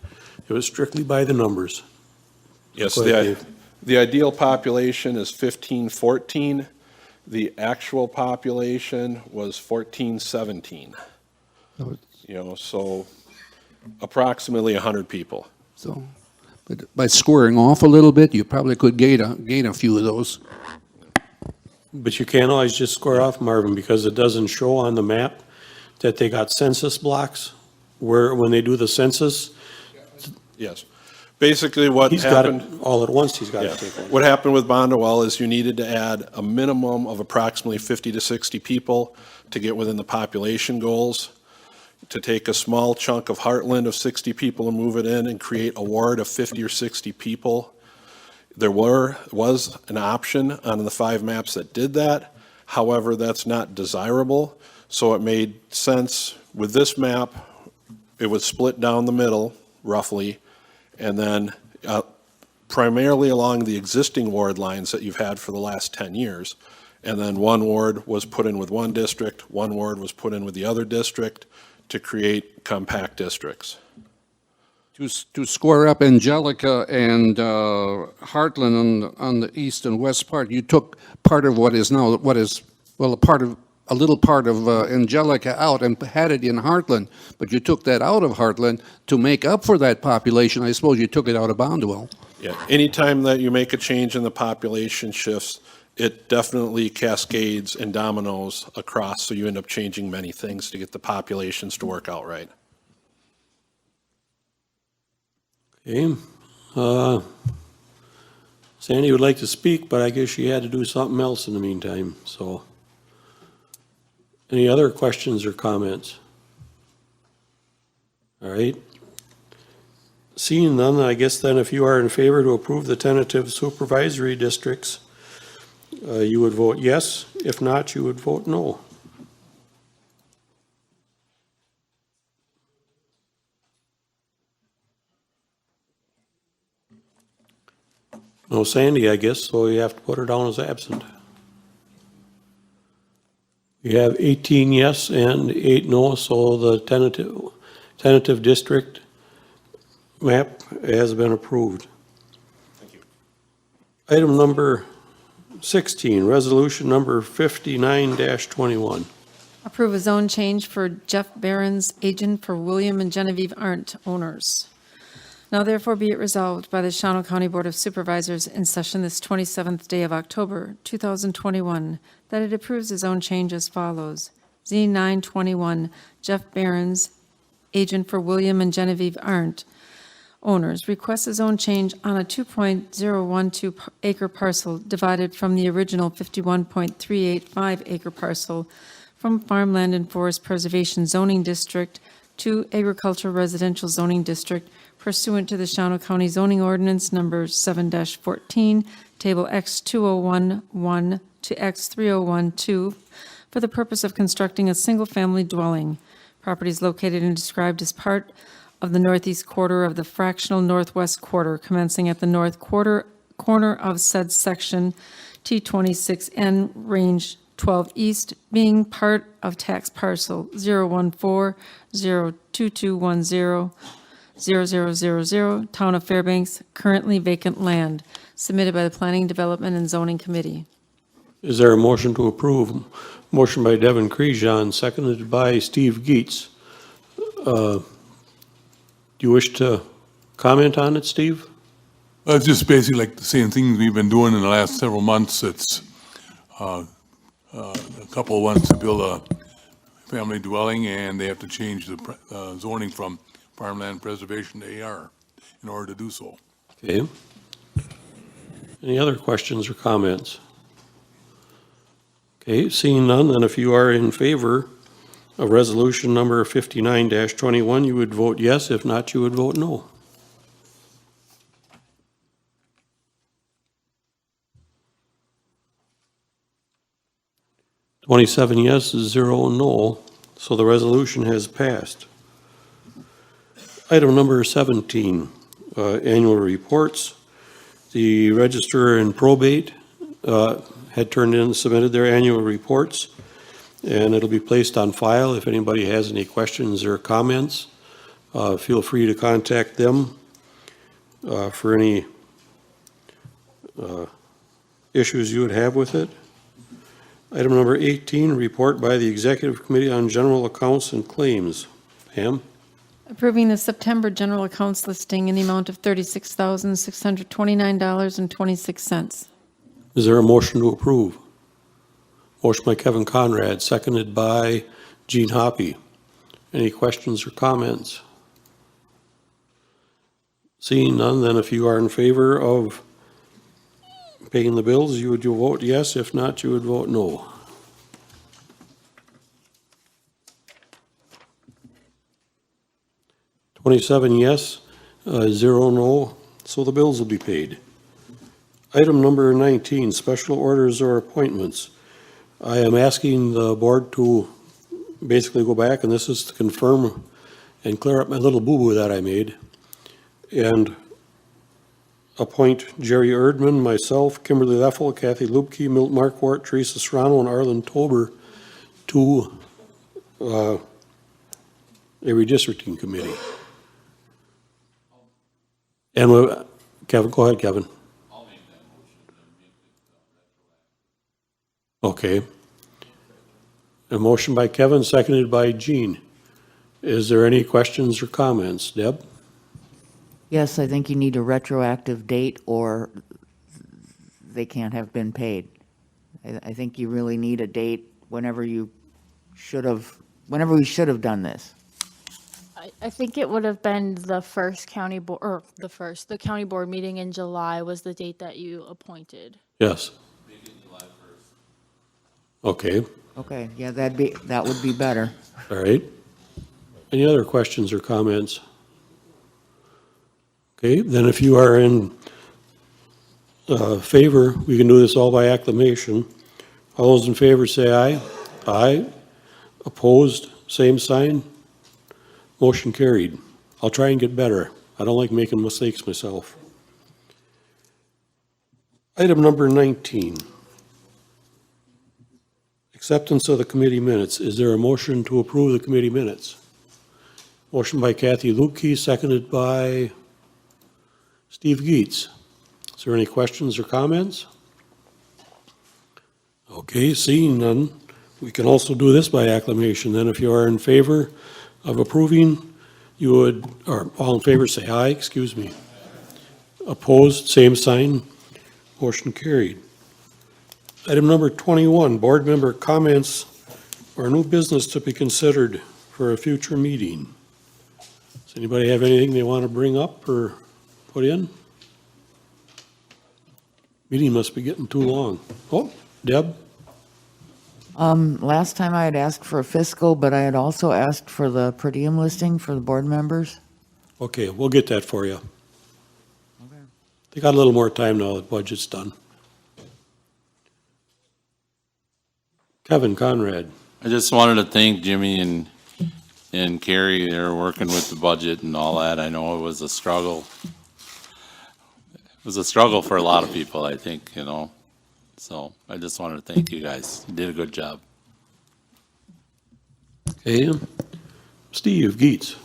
It was strictly by the numbers. Yes, Go ahead, Dave. the ideal population is 1514. The actual population was 1417. You know, so approximately 100 people. So, but by squaring off a little bit, you probably could gain a few of those. But you can't always just square off, Marvin, because it doesn't show on the map that they got census blocks where, when they do the census. Yes. Basically what He's got happened. it all at once, he's got Yeah. to take one. What happened with Bondwell is you needed to add a minimum of approximately 50 to 60 people to get within the population goals. To take a small chunk of Heartland of 60 people and move it in and create a ward of 50 or 60 people. There was an option on the 5 maps that did that. However, that's not desirable. So it made sense with this map, it was split down the middle roughly, and then primarily along the existing ward lines that you've had for the last 10 years. And then one ward was put in with one district, one ward was put in with the other district to create compact districts. To square up Angelica and Heartland on the east and west part, you took part of what is now, a little part of Angelica out and had it in Heartland, but you took that out of Heartland to make up for that population. I suppose you took it out of Bondwell. Yeah, anytime that you make a change in the population shifts, it definitely cascades and dominoes across, so you end up changing many things to get the populations to work out right. Okay. Sandy would like to speak, but I guess she had to do something else in the meantime, so. Any other questions or comments? All right. Seeing none, I guess then if you are in favor to approve the tentative supervisory districts, you would vote yes. If not, you would vote no. No Sandy, I guess, so you have to put her down as absent. You have 18 yes and 8 no, so the tentative district map has been approved. Thank you. Item number 16, resolution number 59-21. Approve a zone change for Jeff Barron's, agent for William and Genevieve Arndt, owners. Now therefore be it resolved by the Shawano County Board of Supervisors in session this 27th day of October, 2021, that it approves a zone change as follows. Z921, Jeff Barron's, agent for William and Genevieve Arndt, owners, requests a zone change on a 2.012 acre parcel divided from the original 51.385 acre parcel from Farmland and Forest Preservation Zoning District to Agricultural Residential Zoning District pursuant to the Shawano County Zoning Ordinance Number 7-14, Table X2011 to X3012, for the purpose of constructing a single-family dwelling. Property is located and described as part of the northeast quarter of the fractional northwest quarter, commencing at the north corner of said section T26N, range 12 east, being part of tax parcel 014-02210-0000, Town of Fairbanks, currently vacant land, submitted by the Planning, Development, and Zoning Committee. Is there a motion to approve? Motion by Devin Crejon, seconded by Steve Geets. Do you wish to comment on it, Steve? It's just basically like the same things we've been doing in the last several months. It's a couple wants to build a family dwelling, and they have to change the zoning from farmland preservation to AR in order to do so. Okay. Any other questions or comments? Okay, seeing none, then if you are in favor of resolution number 59-21, you would vote yes. If not, you would vote no. (27) yes, 0 no, so the resolution has passed. Item number 17, annual reports. The Register and Probate had turned in, submitted their annual reports, and it'll be placed on file. If anybody has any questions or comments, feel free to contact them for any issues you would have with it. Item number 18, report by the Executive Committee on General Accounts and Claims. Pam? Approving the September general accounts listing in the amount of $36,629.26. Is there a motion to approve? Motion by Kevin Conrad, seconded by Gene Hoppy. Any questions or comments? Seeing none, then if you are in favor of paying the bills, you would vote yes. If not, you would vote no. (27) yes, 0 no, so the bills will be paid. Item number 19, special orders or appointments. I am asking the board to basically go back, and this is to confirm and clear up my little boo-boo that I made, and appoint Jerry Erdman, myself, Kimberly Leffel, Kathy Lubke, Milt Marquardt, Teresa Serrano, and Arlen Tober to a redistricting committee. And Kevin, go ahead, Kevin. Okay. A motion by Kevin, seconded by Gene. Is there any questions or comments? Deb? Yes, I think you need a retroactive date or they can't have been paid. I think you really need a date whenever we should have done this. I think it would have been the first county board, or the county board meeting in July was the date that you appointed. Yes. Okay, Okay, yeah, that would be better. all right. Any other questions or comments? Okay, then if you are in favor, we can do this all by acclamation. All those in favor say aye. Aye. Opposed, same sign. Motion carried. I'll try and get better. I don't like making mistakes myself. Item number 19. Acceptance of the committee minutes. Is there a motion to approve the committee minutes? Motion by Kathy Lubke, seconded by Steve Geets. Is there any questions or comments? Okay, seeing none, We can also do this by acclamation. Then if you are in favor of approving, you would, or all in favor, say aye, excuse me. Opposed, same sign. Motion carried. Item number 21, board member comments or new business to be considered for a future meeting. Does anybody have anything they want to bring up or put in? Meeting must be getting too long. Oh, Deb? Last time I had asked for a fiscal, but I had also asked for the per diem listing for the board members. Okay, we'll get that for you. They got a little more time now that budget's done. Kevin Conrad. I just wanted to thank Jimmy and Carrie. They're working with the budget and all that. I know it was a struggle. It was a struggle for a lot of people, I think, you know. So I just wanted to thank you guys. You did a good job. Okay. Steve Geetz.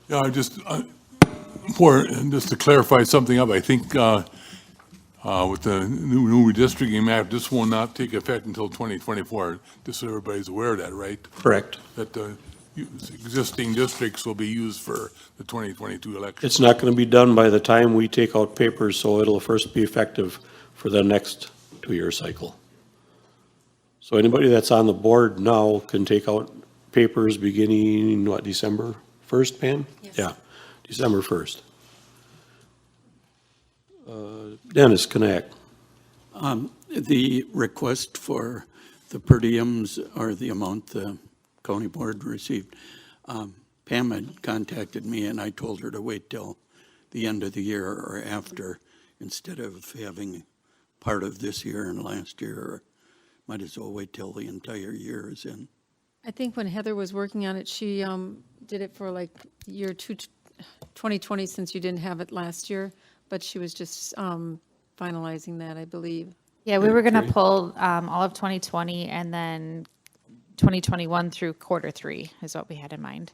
Yeah, just to clarify something up, I think with the new redistricting map, this will not take effect until 2024. Just so everybody's aware of that, right? Correct. That the existing districts will be used for the 2022 election. It's not going to be done by the time we take out papers, so it'll first be effective for the next 2-year cycle. So anybody that's on the board now can take out papers beginning, what, December 1st, Pam? Yes. Yeah, December 1st. Dennis Knack. The request for the per diems or the amount the county board received, Pam had contacted me and I told her to wait till the end of the year or after instead of having part of this year and last year, or might as well wait till the entire year is in. I think when Heather was working on it, she did it for like year 2020, since you didn't have it last year, but she was just finalizing that, I believe. Yeah, we were going to pull all of 2020 and then 2021 through Q3 is what we had in mind.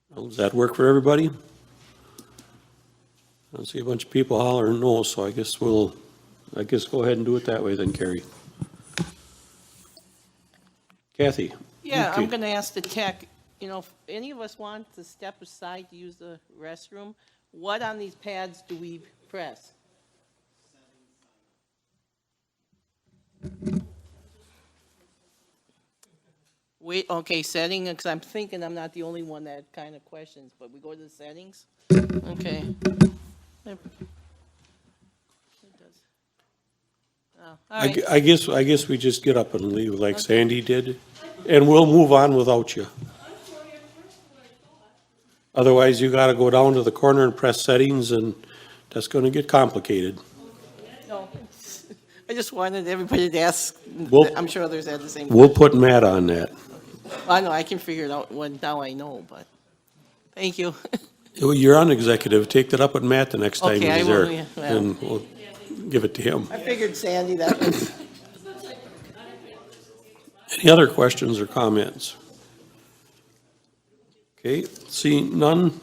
Well, does that work for everybody? I don't see a bunch of people hollering no, so I guess go ahead and do it that way then, Carrie. Kathy? Yeah, Okay. I'm gonna ask the tech, you know, if any of us want to step aside to use the restroom, what on these pads do we press? Wait, okay, setting, because I'm thinking I'm not the only one that kind of questions, but we go to the settings? Okay. It does. Oh, all right. I guess we just get up and leave like Sandy did, and we'll move on without you. Otherwise, you gotta go down to the corner and press settings, and that's gonna get complicated. No, I just wanted everybody to ask. I'm sure others had the same. We'll put Matt on that. I know, I can figure it out when, now I know, but, thank you. You're on executive, take that up with Matt the next time Okay, I he's will, there, yeah, well. and we'll give it to him. I figured Sandy that was. Any other questions or comments? Okay, seeing none.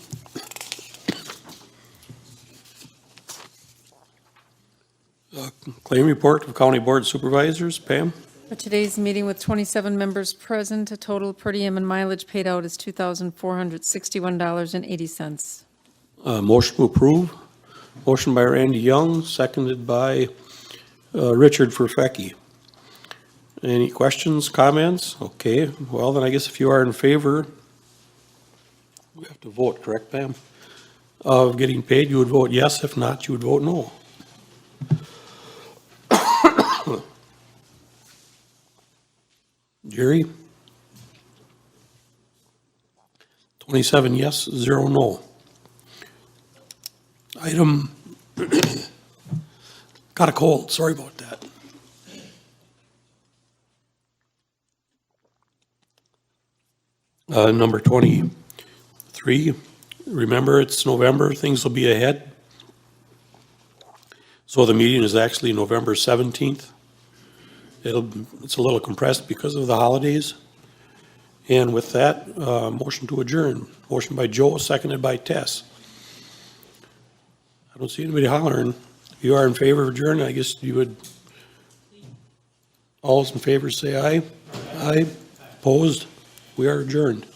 Claim report of County Board Supervisors, Pam? For today's meeting with 27 members present, a total per diem and mileage paid out is $2,461.80. Motion to approve. Motion by Randy Young, seconded by Richard Furfecki. Any questions, comments? Okay, well, then I guess if you are in favor, we have to vote, correct, Pam? Of getting paid, you would vote yes. If not, you would vote no. Jerry? 27 yes, 0 no. Item, got a cold, sorry about that. Number 23, remember it's November, things will be ahead. So the meeting is actually November 17th. It's a little compressed because of the holidays. And with that, motion to adjourn. Motion by Joe, seconded by Tess. I don't see anybody hollering. If you are in favor of adjourn, I guess you would All those in favor say aye. Aye. Opposed? We are adjourned.